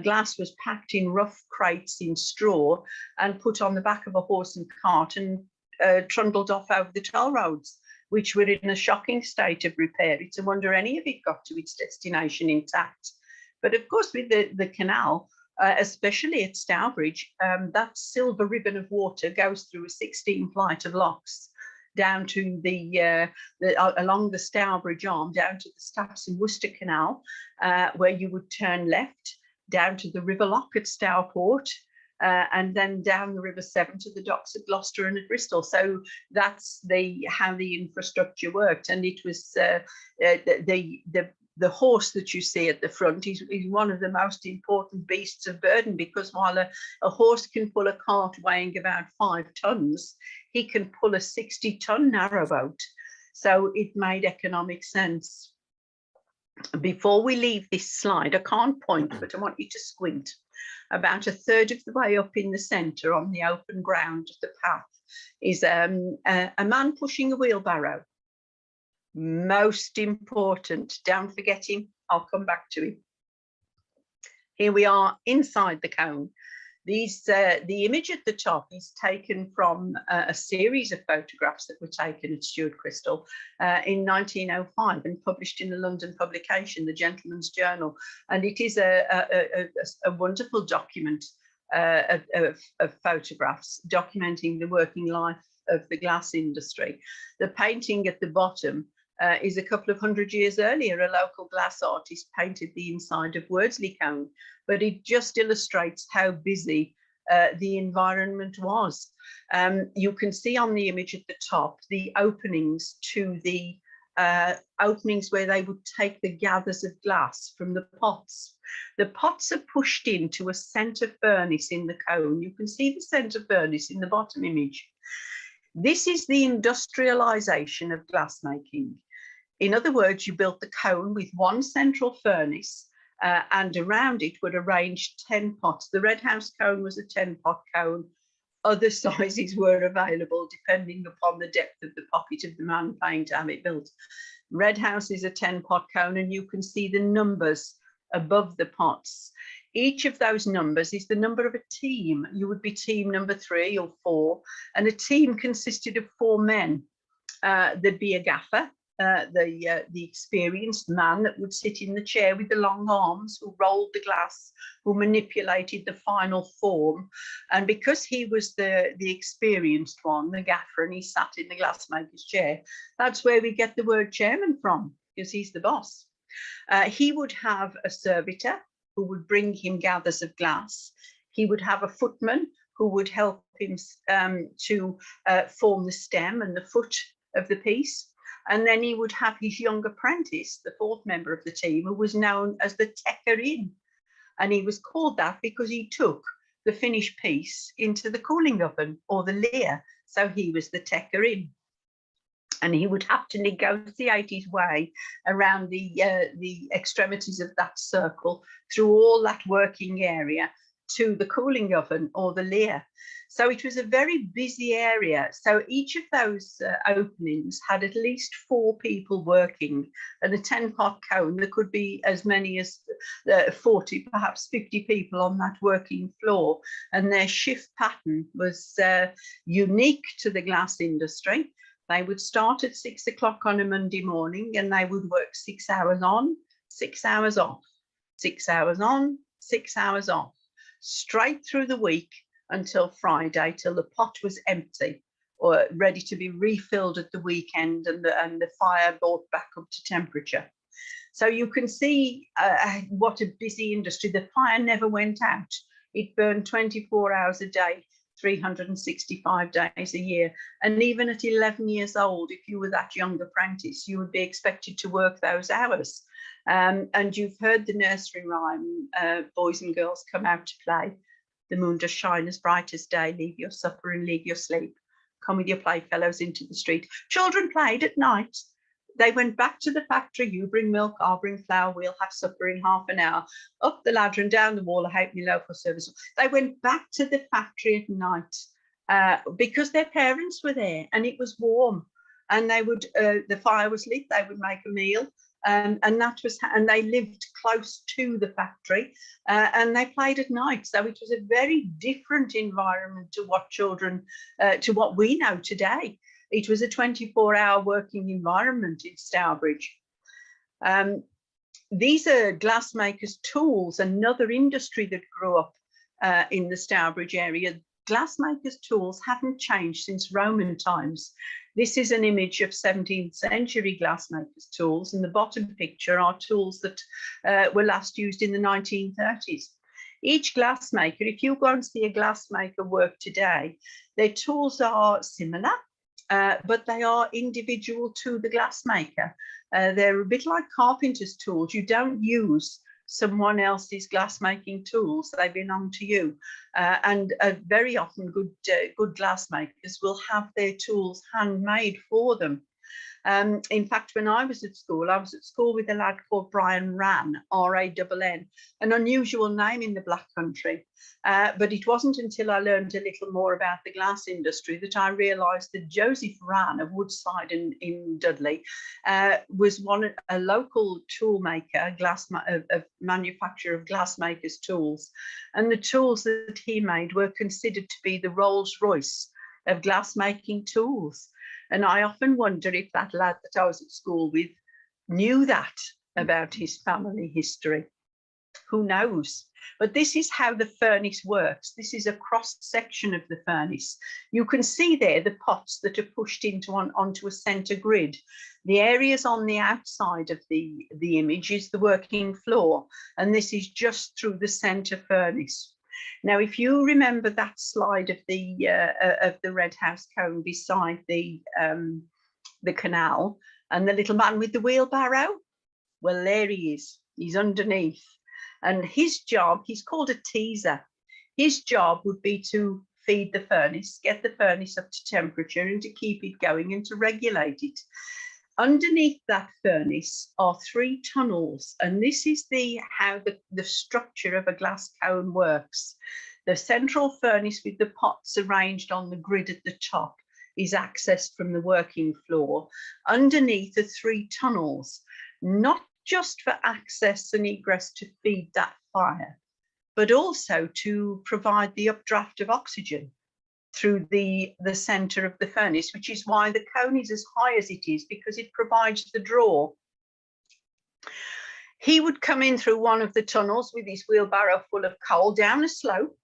glass was packed in rough crates in straw and put on the back of a horse and cart and trundled off over the toll roads, which were in a shocking state of repair. It's a wonder any of it got to its destination intact. But of course, with the canal, especially at Stourbridge, that silver ribbon of water goes through a 16 flight of locks down to along the Stourbridge arm, down to the Staffs and Worcester Canal, where you would turn left, down to the River Lock at Stourport, and then down the River Severn to the docks at Gloucester and at Bristol. So that's how the infrastructure worked. And it was the horse that you see at the front is one of the most important beasts of burden, because while a horse can pull a cart weighing about 5 tons, he can pull a 60-ton narrowboat. So it made economic sense. Before we leave this slide, I can't point, but I want you to squint. About a third of the way up in the centre, on the open ground of the path, is a man pushing a wheelbarrow. Most important, don't forget him. I'll come back to him. Here we are inside the cone. The image at the top is taken from a series of photographs that were taken at Stuart Crystal in 1905 and published in a London publication, the Gentleman's Journal. And it is a wonderful document of photographs documenting the working life of the glass industry. The painting at the bottom is a couple of 100 years earlier. A local glass artist painted the inside of Wordsley Cone, but it just illustrates how busy the environment was. You can see on the image at the top the openings to the openings where they would take the gathers of glass from the pots. The pots are pushed into a centre furnace in the cone. You can see the centre furnace in the bottom image. This is the industrialisation of glassmaking. In other words, you built the cone with one central furnace, and around it were arranged 10 pots. The Red House cone was a 10-pot cone. Other sizes were available depending upon the depth of the pocket of the man paying to have it built. Red House is a 10-pot cone, and you can see the numbers above the pots. Each of those numbers is the number of a team. You would be team number 3 or 4, and a team consisted of 4 men. There'd be a gaffer, the experienced man that would sit in the chair with the long arms, who rolled the glass, who manipulated the final form. And because he was the experienced one, the gaffer, and he sat in the glassmaker's chair, that's where we get the word chairman from, because he's the boss. He would have a servitor who would bring him gathers of glass. He would have a footman who would help him to form the stem and the foot of the piece. And then he would have his young apprentice, the fourth member of the team, who was known as the tecker-in. And he was called that because he took the finished piece into the cooling oven, or the leer. So he was the tecker-in. And he would have to negotiate his way around the extremities of that circle, through all that working area, to the cooling oven or the leer. So it was a very busy area. So each of those openings had at least 4 people working. And a 10-pot cone, there could be as many as 40, perhaps 50 people on that working floor. And their shift pattern was unique to the glass industry. They would start at 6 o'clock on a Monday morning, and they would work 6 hours on, 6 hours off, 6 hours on, 6 hours off, straight through the week until Friday, till the pot was empty or ready to be refilled at the weekend, and the fire brought back up to temperature. So you can see what a busy industry. The fire never went out. It burned 24 hours a day, 365 days a year. And even at 11 years old, if you were that young apprentice, you would be expected to work those hours. And you've heard the nursery rhyme, boys and girls come out to play. The moon does shine as bright as day. Leave your supper and leave your sleep. Come with your playfellows into the street. Children played at night. They went back to the factory. You bring milk, I'll bring flour. We'll have supper in half an hour. Up the ladder and down the wall, a halfpenny loaf for service. They went back to the factory at night because their parents were there, and it was warm. And they would, the fire was lit. They would make a meal. And that was, and they lived close to the factory, and they played at night. So it was a very different environment to what children, to what we know today. It was a 24-hour working environment in Stourbridge. These are glassmakers' tools, another industry that grew up in the Stourbridge area. Glassmakers' tools haven't changed since Roman times. This is an image of 17th century glassmakers' tools, and the bottom picture are tools that were last used in the 1930s. Each glassmaker, if you go and see a glassmaker work today, their tools are similar, but they are individual to the glassmaker. They're a bit like carpenter's tools. You don't use someone else's glassmaking tools, they belong to you. And very often good glassmakers will have their tools handmade for them. In fact, when I was at school with a lad called Brian Rann, R-A-N-N, an unusual name in the Black Country. But it wasn't until I learned a little more about the glass industry that I realised that Joseph Rann of Woodside in Dudley was a local tool maker, a manufacturer of glassmakers' tools. And the tools that he made were considered to be the Rolls-Royce of glassmaking tools. And I often wonder if that lad that I was at school with knew that about his family history. Who knows? But this is how the furnace works. This is a cross section of the furnace. You can see there the pots that are pushed onto a centre grid. The areas on the outside of the image is the working floor, and this is just through the centre furnace. Now, if you remember that slide of the red house cone beside the canal, and the little man with the wheelbarrow, well, there he is. He's underneath, and his job, he's called a teaser. His job would be to feed the furnace, get the furnace up to temperature, and to keep it going and to regulate it. Underneath that furnace are 3 tunnels, and this is how the structure of a glass cone works. The central furnace with the pots arranged on the grid at the top is accessed from the working floor. Underneath are 3 tunnels, not just for access and egress to feed that fire, but also to provide the updraft of oxygen through the center of the furnace, which is why the cone is as high as it is, because it provides the draw. He would come in through one of the tunnels with his wheelbarrow full of coal down a slope,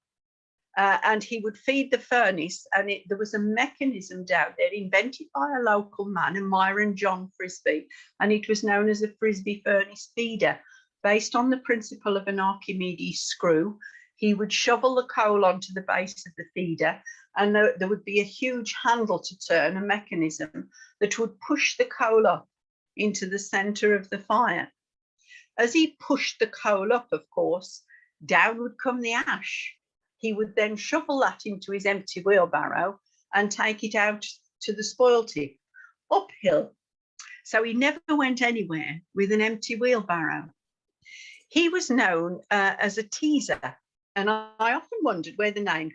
and he would feed the furnace. And there was a mechanism down there invented by a local man, a Myron John Frisbee, and it was known as a Frisbee furnace feeder, based on the principle of an Archimedes screw. He would shovel the coal onto the base of the feeder, and there would be a huge handle to turn, a mechanism that would push the coal up into the center of the fire. As he pushed the coal up, of course, down would come the ash. He would then shovel that into his empty wheelbarrow and take it out to the spoil tip, uphill. So he never went anywhere with an empty wheelbarrow. He was known as a teaser, and I often wondered where the name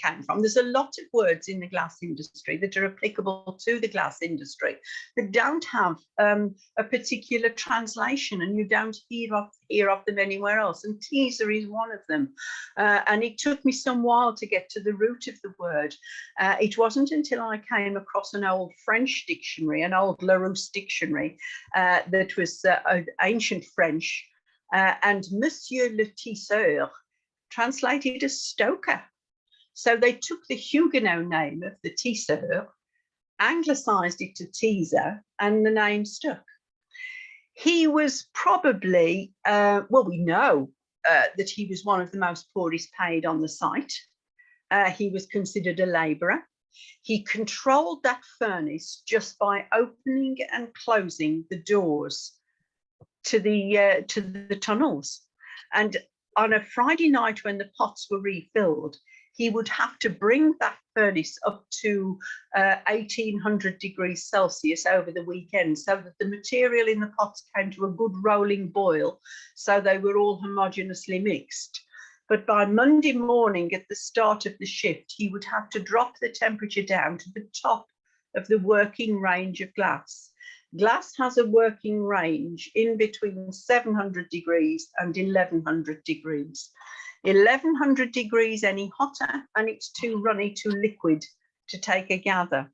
came from. There's a lot of words in the glass industry that are applicable to the glass industry that don't have a particular translation, and you don't hear of them anywhere else. And teaser is one of them. And it took me some while to get to the root of the word. It wasn't until I came across an old French dictionary, an old Larousse dictionary, that was ancient French, and Monsieur le Tisseur translated as stoker. So they took the Huguenot name of the tisseur, anglicised it to teaser, and the name stuck. He was probably, well, we know that he was one of the most poorest paid on the site. He was considered a labourer. He controlled that furnace just by opening and closing the doors to the tunnels. And on a Friday night when the pots were refilled, he would have to bring that furnace up to 1800 degrees Celsius over the weekend, so that the material in the pots came to a good rolling boil, so they were all homogeneously mixed. But by Monday morning at the start of the shift, he would have to drop the temperature down to the top of the working range of glass. Glass has a working range in between 700 degrees and 1100 degrees. 1100 degrees any hotter, and it's too runny, too liquid to take a gather.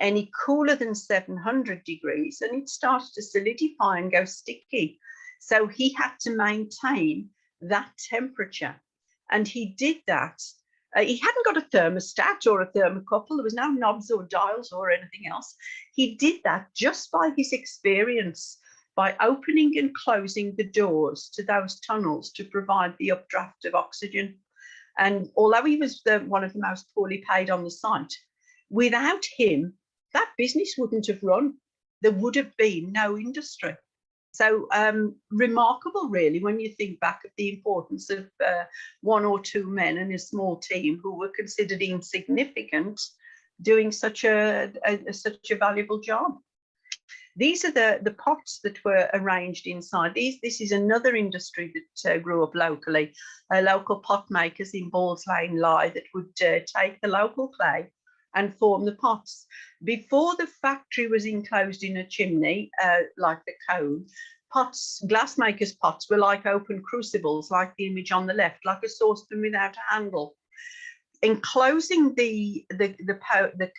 Any cooler than 700 degrees, and it starts to solidify and go sticky. So he had to maintain that temperature, and he did that. He hadn't got a thermostat or a thermocouple. There was no knobs or dials or anything else. He did that just by his experience, by opening and closing the doors to those tunnels to provide the updraft of oxygen. And although he was one of the most poorly paid on the site, without him, that business wouldn't have run. There would have been no industry. So remarkable, really, when you think back of the importance of one or two men and a small team who were considered insignificant doing such a valuable job. These are the pots that were arranged inside. This is another industry that grew up locally. Local pot makers in Balls Lane Lye that would take the local clay and form the pots. Before the factory was enclosed in a chimney, like the cone, glassmakers' pots were like open crucibles, like the image on the left, like a saucepan without a handle. Enclosing the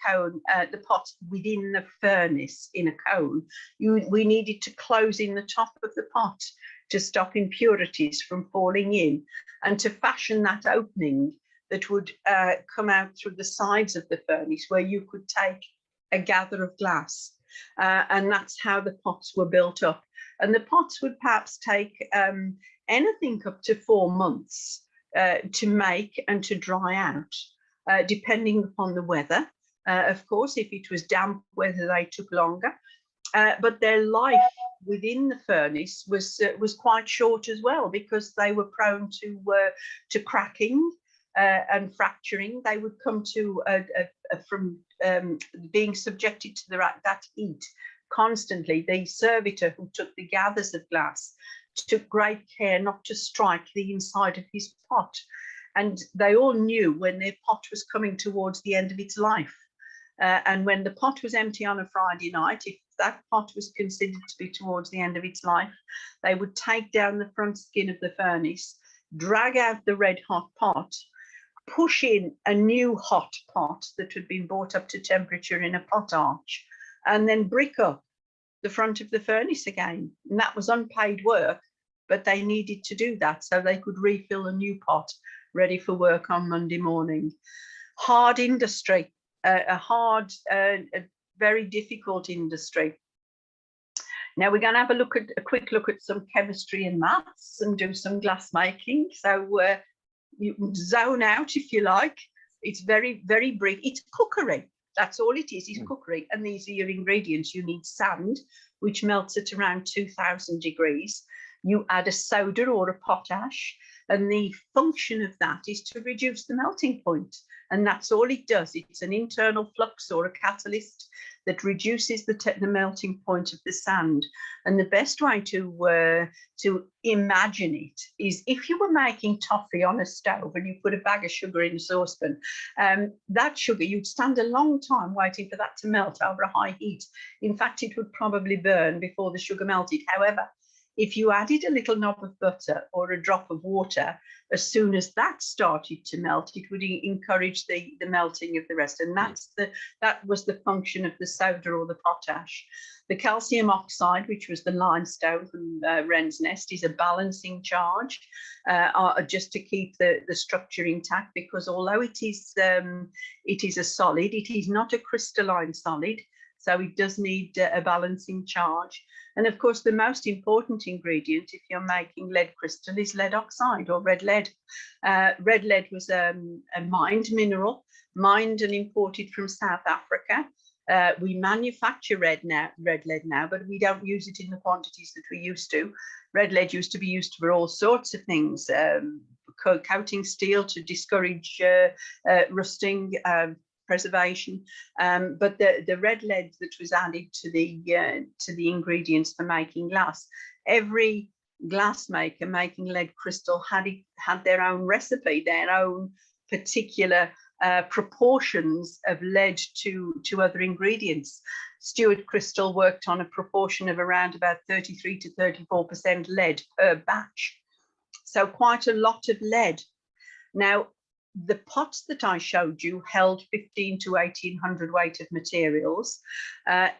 cone, the pot within the furnace in a cone, we needed to close in the top of the pot to stop impurities from falling in, and to fashion that opening that would come out through the sides of the furnace, where you could take a gather of glass. And that's how the pots were built up. And the pots would perhaps take anything up to 4 months to make and to dry out, depending upon the weather. Of course, if it was damp weather, they took longer. But their life within the furnace was quite short as well, because they were prone to cracking and fracturing. They would come to from being subjected to that heat constantly. The servitor who took the gathers of glass took great care not to strike the inside of his pot, and they all knew when their pot was coming towards the end of its life. And when the pot was empty on a Friday night, if that pot was considered to be towards the end of its life, they would take down the front skin of the furnace, drag out the red hot pot, push in a new hot pot that had been brought up to temperature in a potage, and then brick up the front of the furnace again. And that was unpaid work, but they needed to do that so they could refill a new pot ready for work on Monday morning. Hard industry, a very difficult industry. Now we're going to have a quick look at some chemistry and maths and do some glass making. So you zone out if you like. It's very, very brief. It's cookery. That's all it is cookery. And these are your ingredients. You need sand, which melts at around 2000 degrees. You add a soda or a potash, and the function of that is to reduce the melting point. And that's all it does. It's an internal flux or a catalyst that reduces the melting point of the sand. And the best way to imagine it is if you were making toffee on a stove and you put a bag of sugar in a saucepan, that sugar, you'd stand a long time waiting for that to melt over a high heat. In fact, it would probably burn before the sugar melted. However, if you added a little knob of butter or a drop of water, as soon as that started to melt, it would encourage the melting of the rest. And that was the function of the soda or the potash. The calcium oxide, which was the limestone from Wren's Nest, is a balancing charge, just to keep the structure intact, because although it is a solid, it is not a crystalline solid. So it does need a balancing charge. And of course, the most important ingredient, if you're making lead crystal, is lead oxide or red lead. Red lead was a mined mineral, mined and imported from South Africa. We manufacture red lead now, but we don't use it in the quantities that we used to. Red lead used to be used for all sorts of things, coating steel to discourage rusting, preservation, but the red lead that was added to the ingredients for making glass, every glass maker making lead crystal had their own recipe, their own particular proportions of lead to other ingredients. Stewart Crystal worked on a proportion of around about 33 to 34% lead per batch, so quite a lot of lead. Now, the pots that I showed you held 15 to 1800 weight of materials.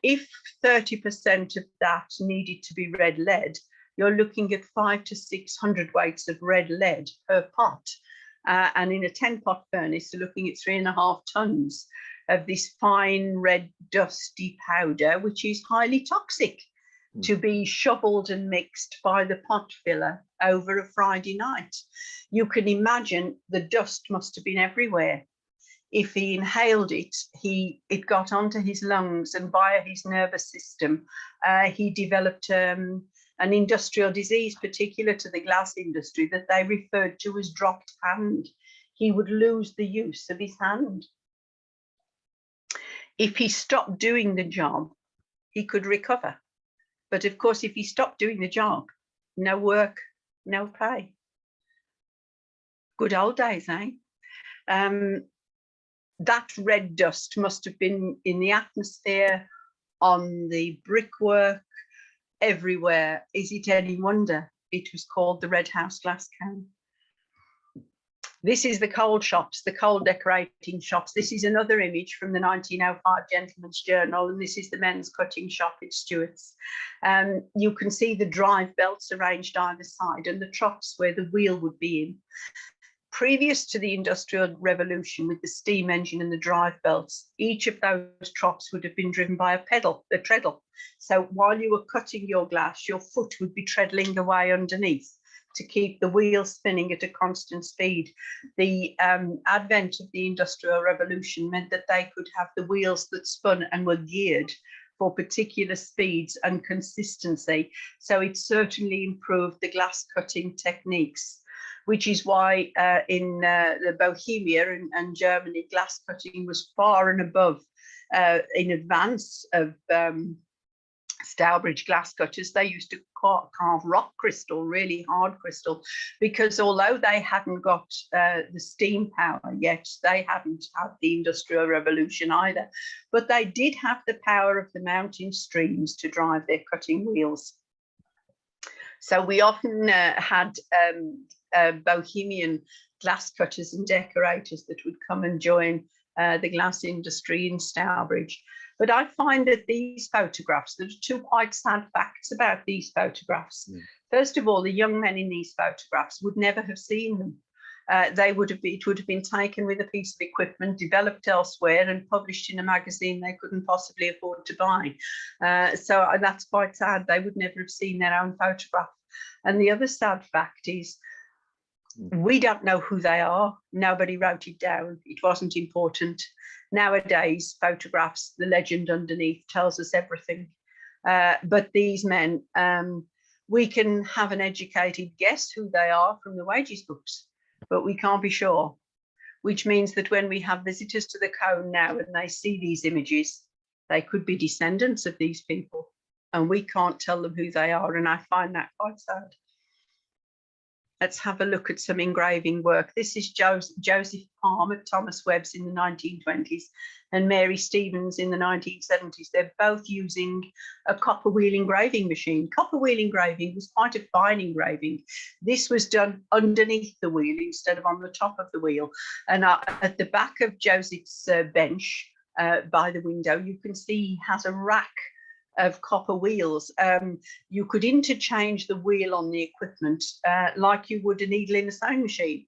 If 30% of that needed to be red lead, you're looking at 500 to 600 weights of red lead per pot. And in a 10-pot furnace, you're looking at 3.5 tons of this fine red dusty powder, which is highly toxic, to be shoveled and mixed by the pot filler over a Friday night. You can imagine the dust must have been everywhere. If he inhaled it, it got onto his lungs, and via his nervous system, he developed an industrial disease particular to the glass industry that they referred to as dropped hand. He would lose the use of his hand. If he stopped doing the job, he could recover. But of course, if he stopped doing the job, no work, no pay. Good old days, eh? That red dust must have been in the atmosphere, on the brickwork, everywhere. Is it any wonder it was called the Red House Glass Can? This is the coal shops, the coal decorating shops. This is another image from the 1905 Gentleman's Journal, and this is the men's cutting shop at Stewart's. You can see the drive belts arranged either side and the troughs where the wheel would be in. Previous to the Industrial Revolution, with the steam engine and the drive belts, each of those troughs would have been driven by a treadle. So while you were cutting your glass, your foot would be treadling away underneath to keep the wheel spinning at a constant speed. The advent of the Industrial Revolution meant that they could have the wheels that spun and were geared for particular speeds and consistency. So it certainly improved the glass cutting techniques, which is why in the Bohemia and Germany, glass cutting was far and above, in advance of Stourbridge glass cutters. They used to carve rock crystal, really hard crystal, because although they hadn't got the steam power yet, they hadn't had the Industrial Revolution either, but they did have the power of the mountain streams to drive their cutting wheels. So we often had Bohemian glass cutters and decorators that would come and join the glass industry in Stourbridge. But I find that these photographs, there are two quite sad facts about these photographs. First of all, the young men in these photographs would never have seen them. It would have been taken with a piece of equipment, developed elsewhere and published in a magazine they couldn't possibly afford to buy. So that's quite sad. They would never have seen their own photograph. And the other sad fact is we don't know who they are. Nobody wrote it down. It wasn't important. Nowadays, photographs, the legend underneath tells us everything. But these men, we can have an educated guess who they are from the wages books, but we can't be sure, which means that when we have visitors to the cone now and they see these images, they could be descendants of these people and we can't tell them who they are. And I find that quite sad. Let's have a look at some engraving work. This is Joseph Palm at Thomas Webb's in the 1920s and Mary Stevens in the 1970s. They're both using a copper wheel engraving machine. Copper wheel engraving was quite a fine engraving. This was done underneath the wheel instead of on the top of the wheel. And at the back of Joseph's bench by the window, you can see he has a rack of copper wheels. You could interchange the wheel on the equipment like you would a needle in a sewing machine,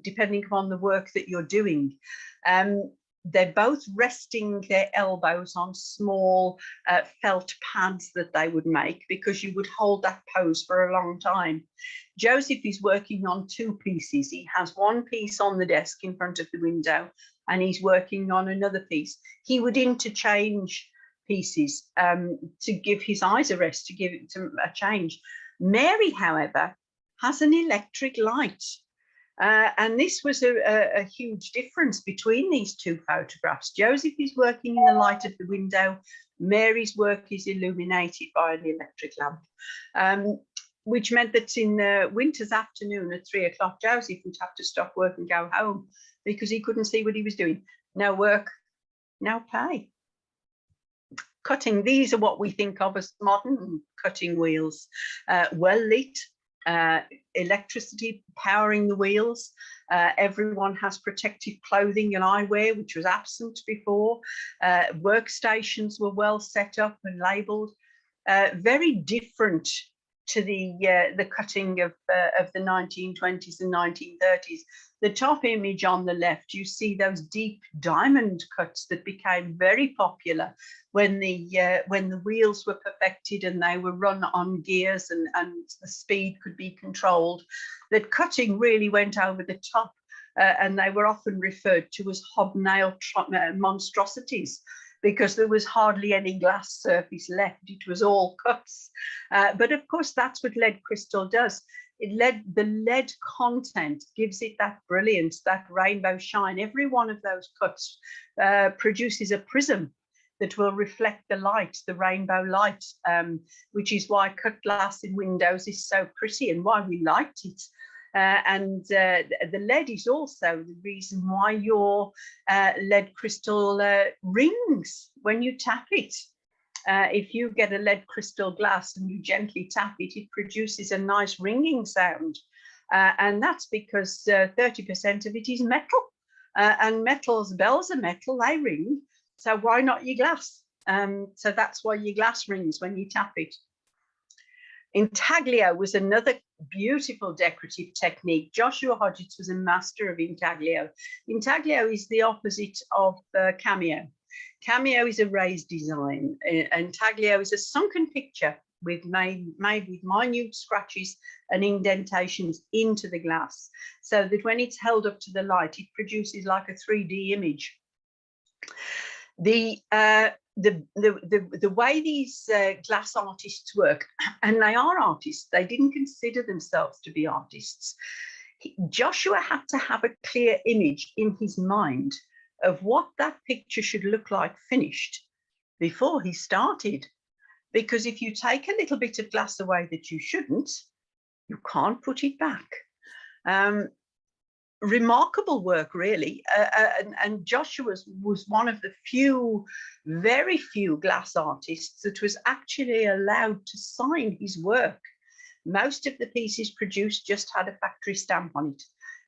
depending upon the work that you're doing. They're both resting their elbows on small felt pads that they would make because you would hold that pose for a long time. Joseph is working on two pieces. He has one piece on the desk in front of the window and he's working on another piece. He would interchange pieces to give his eyes a rest, to give it a change. Mary, however, has an electric light. And this was a huge difference between these two photographs. Joseph is working in the light of the window. Mary's work is illuminated by an electric lamp, which meant that in the winter's afternoon at 3 o'clock, Joseph would have to stop work and go home because he couldn't see what he was doing. No work, no pay. Cutting, these are what we think of as modern cutting wheels. Well lit, electricity powering the wheels. Everyone has protective clothing and eyewear, which was absent before. Workstations were well set up and labelled. Very different to the cutting of the 1920s and 1930s. The top image on the left, you see those deep diamond cuts that became very popular when the wheels were perfected and they were run on gears and the speed could be controlled. That cutting really went over the top and they were often referred to as hobnail monstrosities because there was hardly any glass surface left. It was all cuts. But of course, that's what lead crystal does. The lead content gives it that brilliance, that rainbow shine. Every one of those cuts produces a prism that will reflect the light, the rainbow light, which is why cut glass in windows is so pretty and why we liked it. The lead is also the reason why your lead crystal rings when you tap it. If you get a lead crystal glass and you gently tap it, it produces a nice ringing sound. And that's because 30% of it is metal. And bells are metal, they ring. So why not your glass? So that's why your glass rings when you tap it. Intaglio was another beautiful decorative technique. Joshua Hodgetts was a master of intaglio. Intaglio is the opposite of cameo. Cameo is a raised design. Intaglio is a sunken picture made with minute scratches and indentations into the glass, so that when it's held up to the light, it produces like a 3D image. The way these glass artists work, and they are artists, they didn't consider themselves to be artists. Joshua had to have a clear image in his mind of what that picture should look like finished before he started. Because if you take a little bit of glass away that you shouldn't, you can't put it back. Remarkable work, really. And Joshua was one of the very few glass artists that was actually allowed to sign his work. Most of the pieces produced just had a factory stamp on it.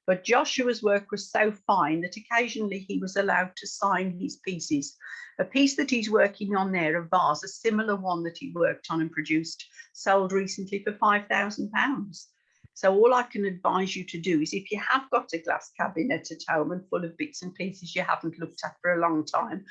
But Joshua's work was so fine that occasionally he was allowed to sign his pieces. A piece that he's working on there, a vase, a similar one that he worked on and produced, sold recently for £5,000. So all I can advise you to do is, if you have got a glass cabinet at home and full of bits and pieces you haven't looked at for a long time,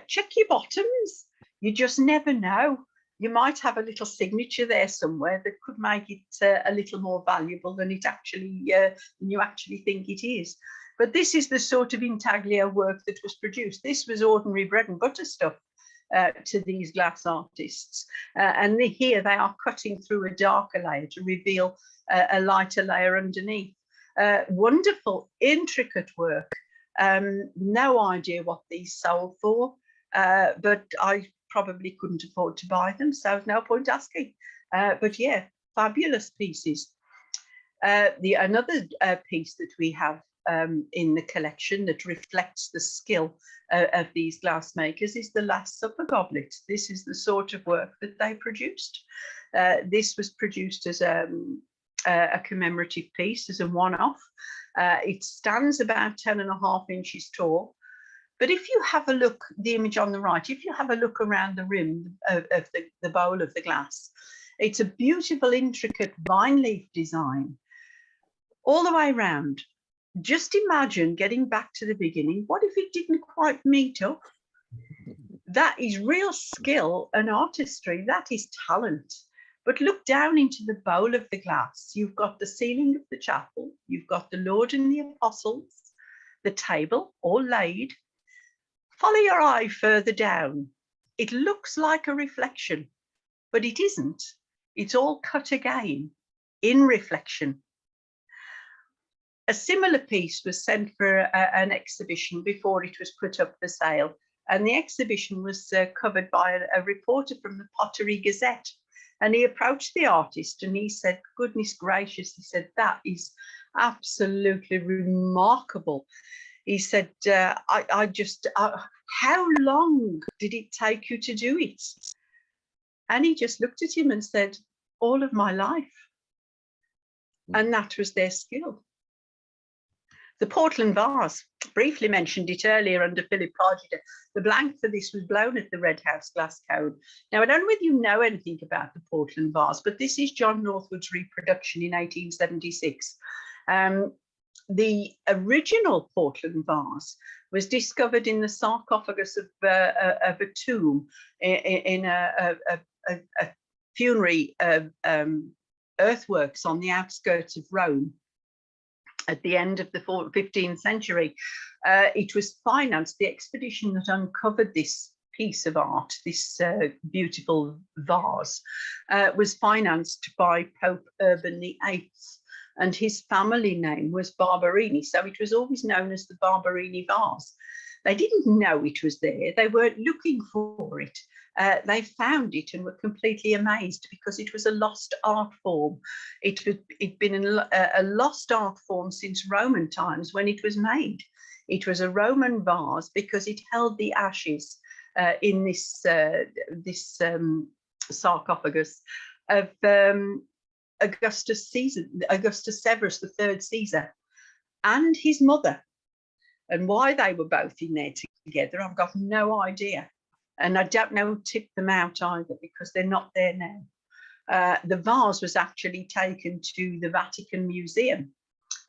check your bottoms. You just never know. You might have a little signature there somewhere that could make it a little more valuable than it actually than you actually think it is. But this is the sort of intaglio work that was produced. This was ordinary bread and butter stuff to these glass artists. And here they are cutting through a darker layer to reveal a lighter layer underneath. Wonderful, intricate work. No idea what these sold for, but I probably couldn't afford to buy them, so no point asking. But yeah, fabulous pieces. Another piece that we have in the collection that reflects the skill of these glassmakers is the Last Supper goblet. This is the sort of work that they produced. This was produced as a commemorative piece, as a one-off. It stands about 10.5 inches tall. But if you have a look, the image on the right, if you have a look around the rim of the bowl of the glass, it's a beautiful, intricate vine leaf design all the way around. Just imagine getting back to the beginning. What if it didn't quite meet up? That is real skill and artistry. That is talent. But look down into the bowl of the glass. You've got the ceiling of the chapel. You've got the Lord and the apostles, the table all laid. Follow your eye further down. It looks like a reflection, but it isn't. It's all cut again in reflection. A similar piece was sent for an exhibition before it was put up for sale, and the exhibition was covered by a reporter from the Pottery Gazette. And he approached the artist and he said, goodness gracious, he said, that is absolutely remarkable. He said, how long did it take you to do it? And he just looked at him and said, all of my life. And that was their skill. The portland vase, briefly mentioned it earlier under Philip Cargida. The blank for this was blown at the Red House Glass Code. Now, I don't know whether you know anything about the portland vase, but this is John Northwood's reproduction in 1876. The original portland vase was discovered in the sarcophagus of a tomb in a funerary earthworks on the outskirts of Rome at the end of the 15th century. It was financed, the expedition that uncovered this piece of art, this beautiful vase, was financed by Pope Urban VIII. And his family name was Barberini. So it was always known as the Barberini vase. They didn't know it was there. They weren't looking for it. They found it and were completely amazed because it was a lost art form. It'd been a lost art form since Roman times when it was made. It was a Roman vase because it held the ashes in this sarcophagus of Augustus Severus, the third Caesar, and his mother. And why they were both in there together, I've got no idea. And I don't know who tipped them out either, because they're not there now. The vase was actually taken to the Vatican Museum,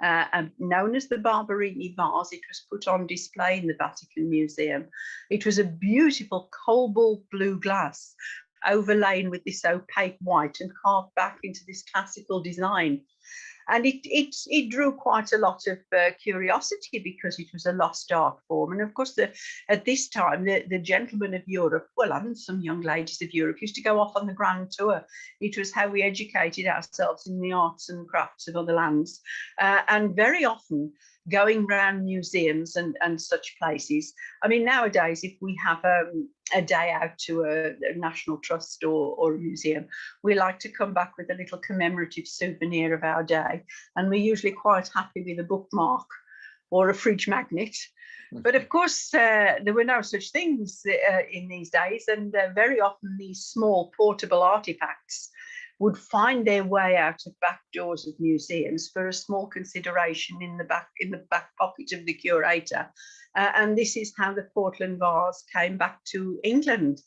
and known as the Barberini vase. It was put on display in the Vatican Museum. It was a beautiful cobalt blue glass, overlain with this opaque white and carved back into this classical design. And it drew quite a lot of curiosity because it was a lost art form. And of course, at this time, the gentlemen of Europe, well, and some young ladies of Europe, used to go off on the grand tour. It was how we educated ourselves in the arts and crafts of other lands. And very often, going around museums and such places. I mean, nowadays, if we have a day out to a national trust or a museum, we like to come back with a little commemorative souvenir of our day. And we're usually quite happy with a bookmark or a fridge magnet. But of course, there were no such things in these days. And very often these small portable artifacts would find their way out of back doors of museums for a small consideration in the back pocket of the curator. And this is how the Portland vase came back to England.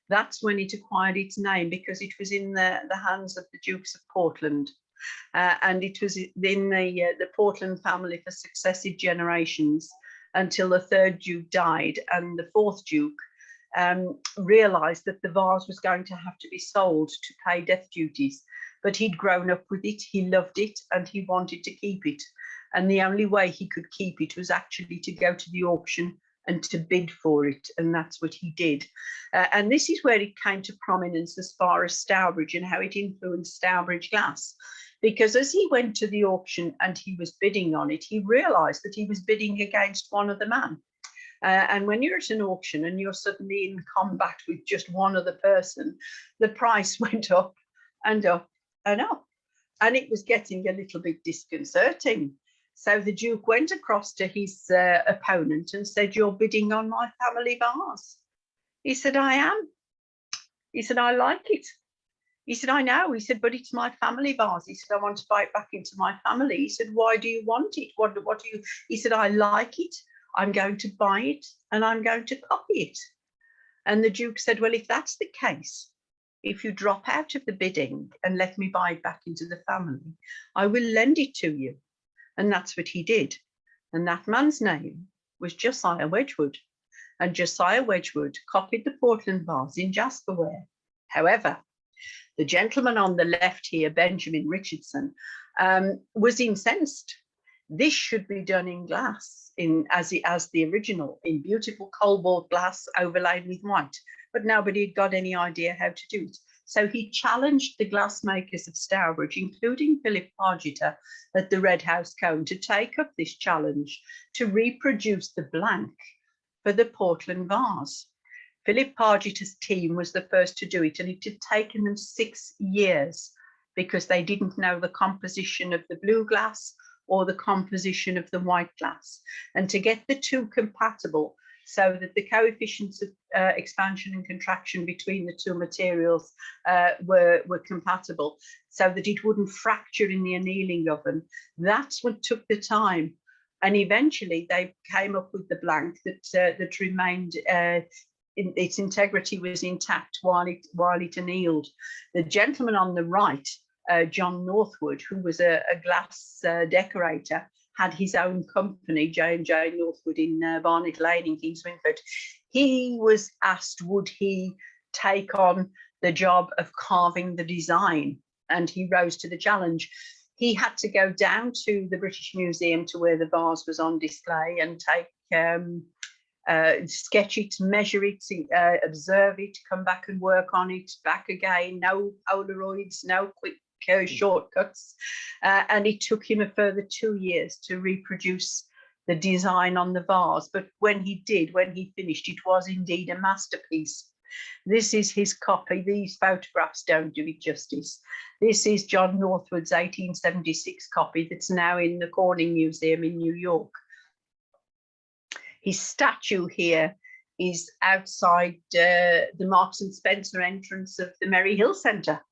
That's when it acquired its name, because it was in the hands of the Dukes of Portland. And it was in the Portland family for successive generations until the third Duke died, and the fourth Duke realised that the vase was going to have to be sold to pay death duties. But he'd grown up with it, he loved it, and he wanted to keep it. And the only way he could keep it was actually to go to the auction and to bid for it, and that's what he did. And this is where it came to prominence as far as Stourbridge and how it influenced Stourbridge glass. Because as he went to the auction and he was bidding on it, he realised that he was bidding against one other man. And when you're at an auction and you're suddenly in combat with just one other person, the price went up and up and up. And it was getting a little bit disconcerting. So the Duke went across to his opponent and said, "You're bidding on my family vase." He said, "I am." He said, "I like it." He said, "I know." He said, "But it's my family vase." He said, "I want to buy it back into my family." He said, "Why do you want it? What do you?" He said, "I like it. I'm going to buy it and I'm going to copy it." And the Duke said, "Well, if that's the case, if you drop out of the bidding and let me buy it back into the family, I will lend it to you." And that's what he did. And that man's name was Josiah Wedgwood. And Josiah Wedgwood copied the Portland vase in jasperware. However, the gentleman on the left here, Benjamin Richardson, was incensed. This should be done in glass, as the original, in beautiful cobalt glass overlaid with white. But nobody had got any idea how to do it. So he challenged the glassmakers of Stourbridge, including Philip Pargeter at the Red House Cone, to take up this challenge to reproduce the blank for the Portland vase. Philip Pargeter's team was the first to do it, and it had taken them 6 years because they didn't know the composition of the blue glass or the composition of the white glass. And to get the two compatible so that the coefficients of expansion and contraction between the two materials were compatible, so that it wouldn't fracture in the annealing oven, that's what took the time. And eventually they came up with the blank that remained, its integrity was intact while it annealed. The gentleman on the right, John Northwood, who was a glass decorator, had his own company, J&J Northwood, in Barnet Lane in Kings Winford. He was asked, would he take on the job of carving the design? And he rose to the challenge. He had to go down to the British Museum, to where the vase was on display, and take sketch it, measure it, observe it, come back and work on it, back again, no Polaroids, no quick shortcuts. And it took him a further 2 years to reproduce the design on the vase. But when he finished, it was indeed a masterpiece. This is his copy. These photographs don't do it justice. This is John Northwood's 1876 copy that's now in the Corning Museum in New York. His statue here is outside the Marks and Spencer entrance of the Merry Hill Centre.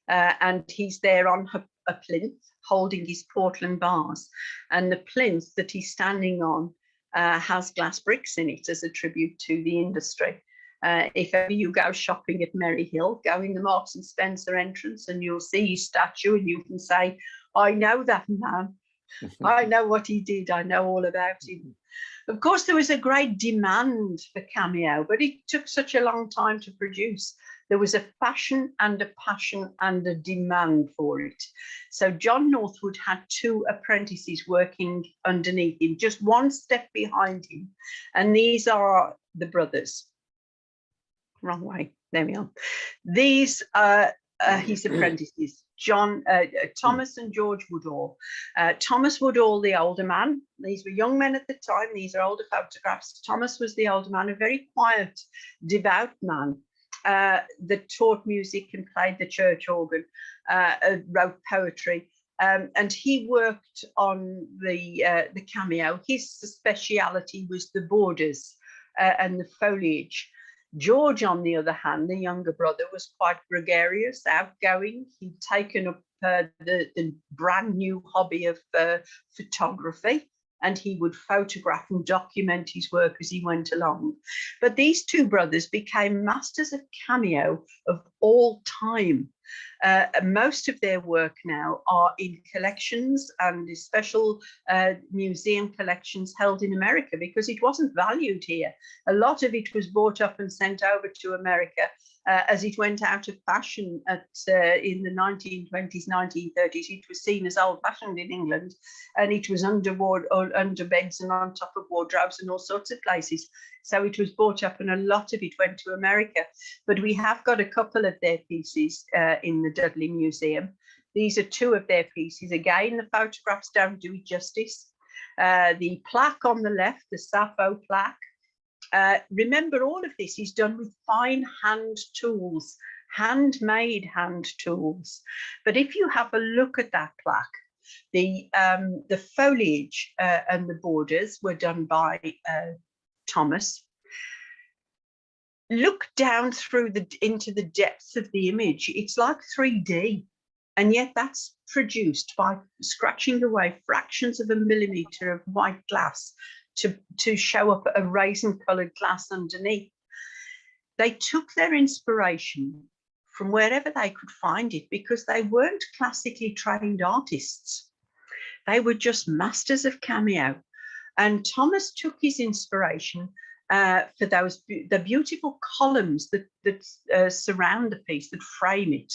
And he's there on a plinth holding his Portland vase. And the plinth that he's standing on has glass bricks in it as a tribute to the industry. If ever you go shopping at Merry Hill, go in the Marks and Spencer entrance and you'll see his statue, and you can say, "I know that man. I know what he did. I know all about him." Of course, there was a great demand for cameo, but it took such a long time to produce. There was a fashion and a passion and a demand for it. So John Northwood had 2 apprentices working underneath him, just one step behind him. And these are the brothers. Wrong way. There we are. These are his apprentices, Thomas and George Woodall. Thomas Woodall, the older man. These were young men at the time. These are older photographs. Thomas was the older man, a very quiet, devout man that taught music and played the church organ, wrote poetry. And he worked on the cameo. His speciality was the borders and the foliage. George, on the other hand, the younger brother, was quite gregarious, outgoing. He'd taken up the brand new hobby of photography, and he would photograph and document his work as he went along. But these two brothers became masters of cameo of all time. Most of their work now are in collections and special museum collections held in America, because it wasn't valued here. A lot of it was bought up and sent over to America as it went out of fashion in the 1920s, 1930s. It was seen as old-fashioned in England, and it was under beds and on top of wardrobes and all sorts of places. So it was bought up, and a lot of it went to America. But we have got a couple of their pieces in the Dudley Museum. These are two of their pieces. Again, the photographs don't do it justice. The plaque on the left, the Sappho plaque, remember, all of this is done with fine hand tools, handmade hand tools. But if you have a look at that plaque, the foliage and the borders were done by Thomas. Look down through into the depths of the image. It's like 3D, and yet that's produced by scratching away fractions of a millimeter of white glass to show up a raisin-coloured glass underneath. They took their inspiration from wherever they could find it, because they weren't classically trained artists. They were just masters of cameo. And Thomas took his inspiration for the beautiful columns that surround the piece, that frame it.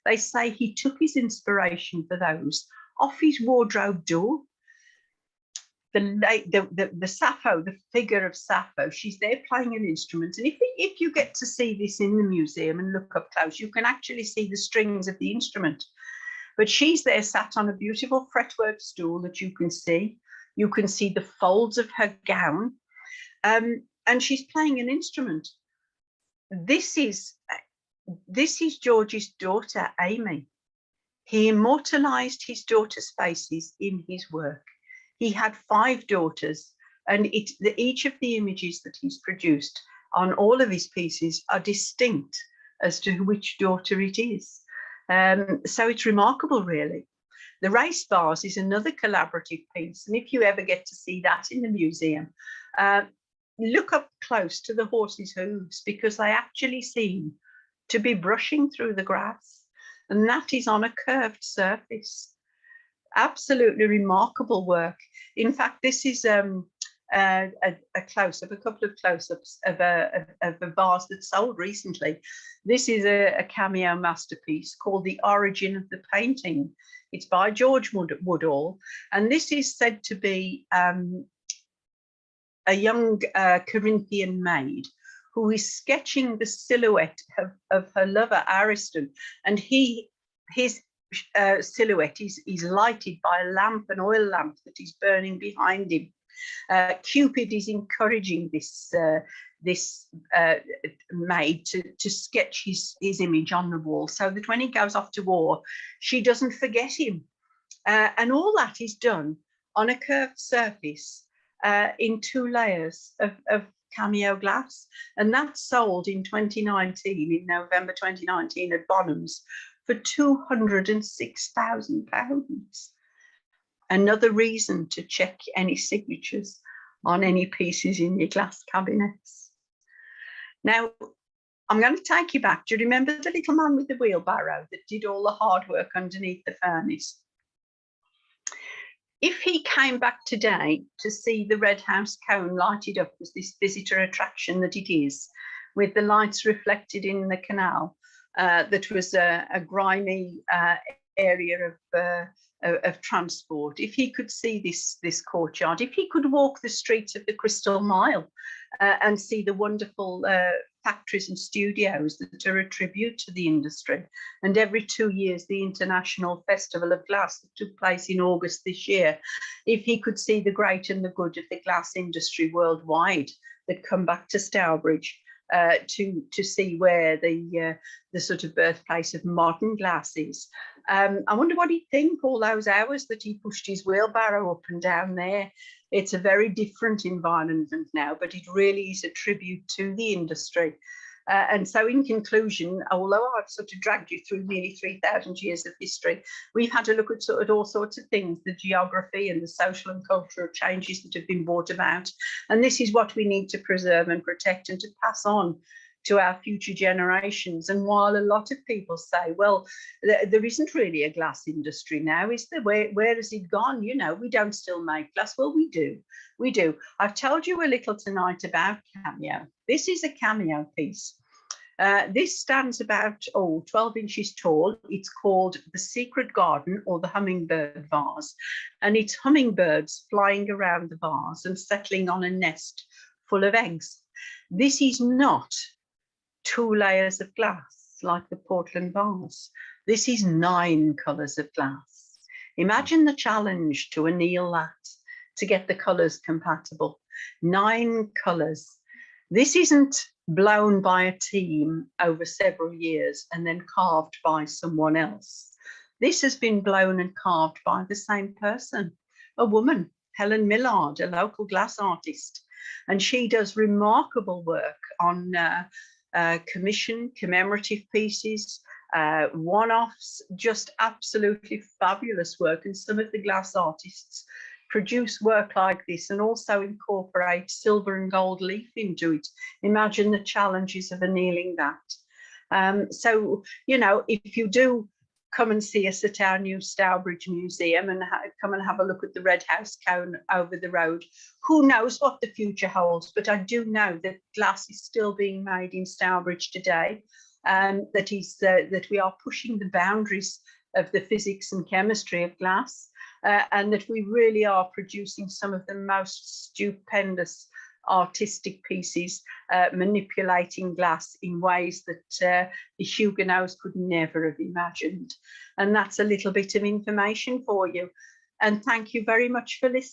They say he took his inspiration for those off his wardrobe door. The Sappho, the figure of Sappho, she's there playing an instrument. And if you get to see this in the museum and look up close, you can actually see the strings of the instrument. But she's there sat on a beautiful fretwork stool that you can see. You can see the folds of her gown, and she's playing an instrument. This is George's daughter, Amy. He immortalized his daughter's faces in his work. He had 5 daughters, and each of the images that he's produced on all of his pieces are distinct as to which daughter it is. So it's remarkable, really. The race bars is another collaborative piece, and if you ever get to see that in the museum, look up close to the horses' hooves, because they actually seem to be brushing through the grass, and that is on a curved surface. Absolutely remarkable work. In fact, this is a close-up, a couple of close-ups of a vase that sold recently. This is a cameo masterpiece called The Origin of the Painting. It's by George Woodall, and this is said to be a young Corinthian maid who is sketching the silhouette of her lover Ariston, and his silhouette is lighted by a lamp, an oil lamp that is burning behind him. Cupid is encouraging this maid to sketch his image on the wall, so that when he goes off to war, she doesn't forget him. And all that is done on a curved surface in 2 layers of cameo glass, and that's sold in 2019, in November 2019, at Bonham's for £206,000. Another reason to check any signatures on any pieces in your glass cabinets. Now, I'm going to take you back. Do you remember the little man with the wheelbarrow that did all the hard work underneath the furnace? If he came back today to see the Red House cone lighted up as this visitor attraction that it is, with the lights reflected in the canal, that was a grimy area of transport, if he could see this courtyard, if he could walk the streets of the Crystal Mile and see the wonderful factories and studios that are a tribute to the industry, and every 2 years the International Festival of Glass that took place in August this year, if he could see the great and the good of the glass industry worldwide that come back to Stourbridge, to see where the sort of birthplace of modern glass is, I wonder what he'd think all those hours that he pushed his wheelbarrow up and down there. It's a very different environment now, but it really is a tribute to the industry. And so in conclusion, although I've sort of dragged you through nearly 3,000 years of history, we've had to look at sort of all sorts of things, the geography and the social and cultural changes that have been brought about. And this is what we need to preserve and protect and to pass on to our future generations. And while a lot of people say, well, there isn't really a glass industry now, is there? Where has it gone? You know, we don't still make glass. Well, we do. We do. I've told you a little tonight about cameo. This is a cameo piece. This stands about 12 inches tall. It's called the Secret Garden or the Hummingbird Vase. And it's hummingbirds flying around the vase and settling on a nest full of eggs. This is not 2 layers of glass like the Portland vase. This is 9 colours of glass. Imagine the challenge to anneal that, to get the colours compatible. 9 colours. This isn't blown by a team over several years and then carved by someone else. This has been blown and carved by the same person, a woman, Helen Millard, a local glass artist. And she does remarkable work on commission, commemorative pieces, one-offs, just absolutely fabulous work. And some of the glass artists produce work like this and also incorporate silver and gold leaf into it. Imagine the challenges of annealing that. So, you know, if you do come and see us at our new Stourbridge Museum and come and have a look at the Red House cone over the road, who knows what the future holds, but I do know that glass is still being made in Stourbridge today, that we are pushing the boundaries of the physics and chemistry of glass. And that we really are producing some of the most stupendous artistic pieces, manipulating glass in ways that the Huguenots could never have imagined. And that's a little bit of information for you. And thank you very much for listening.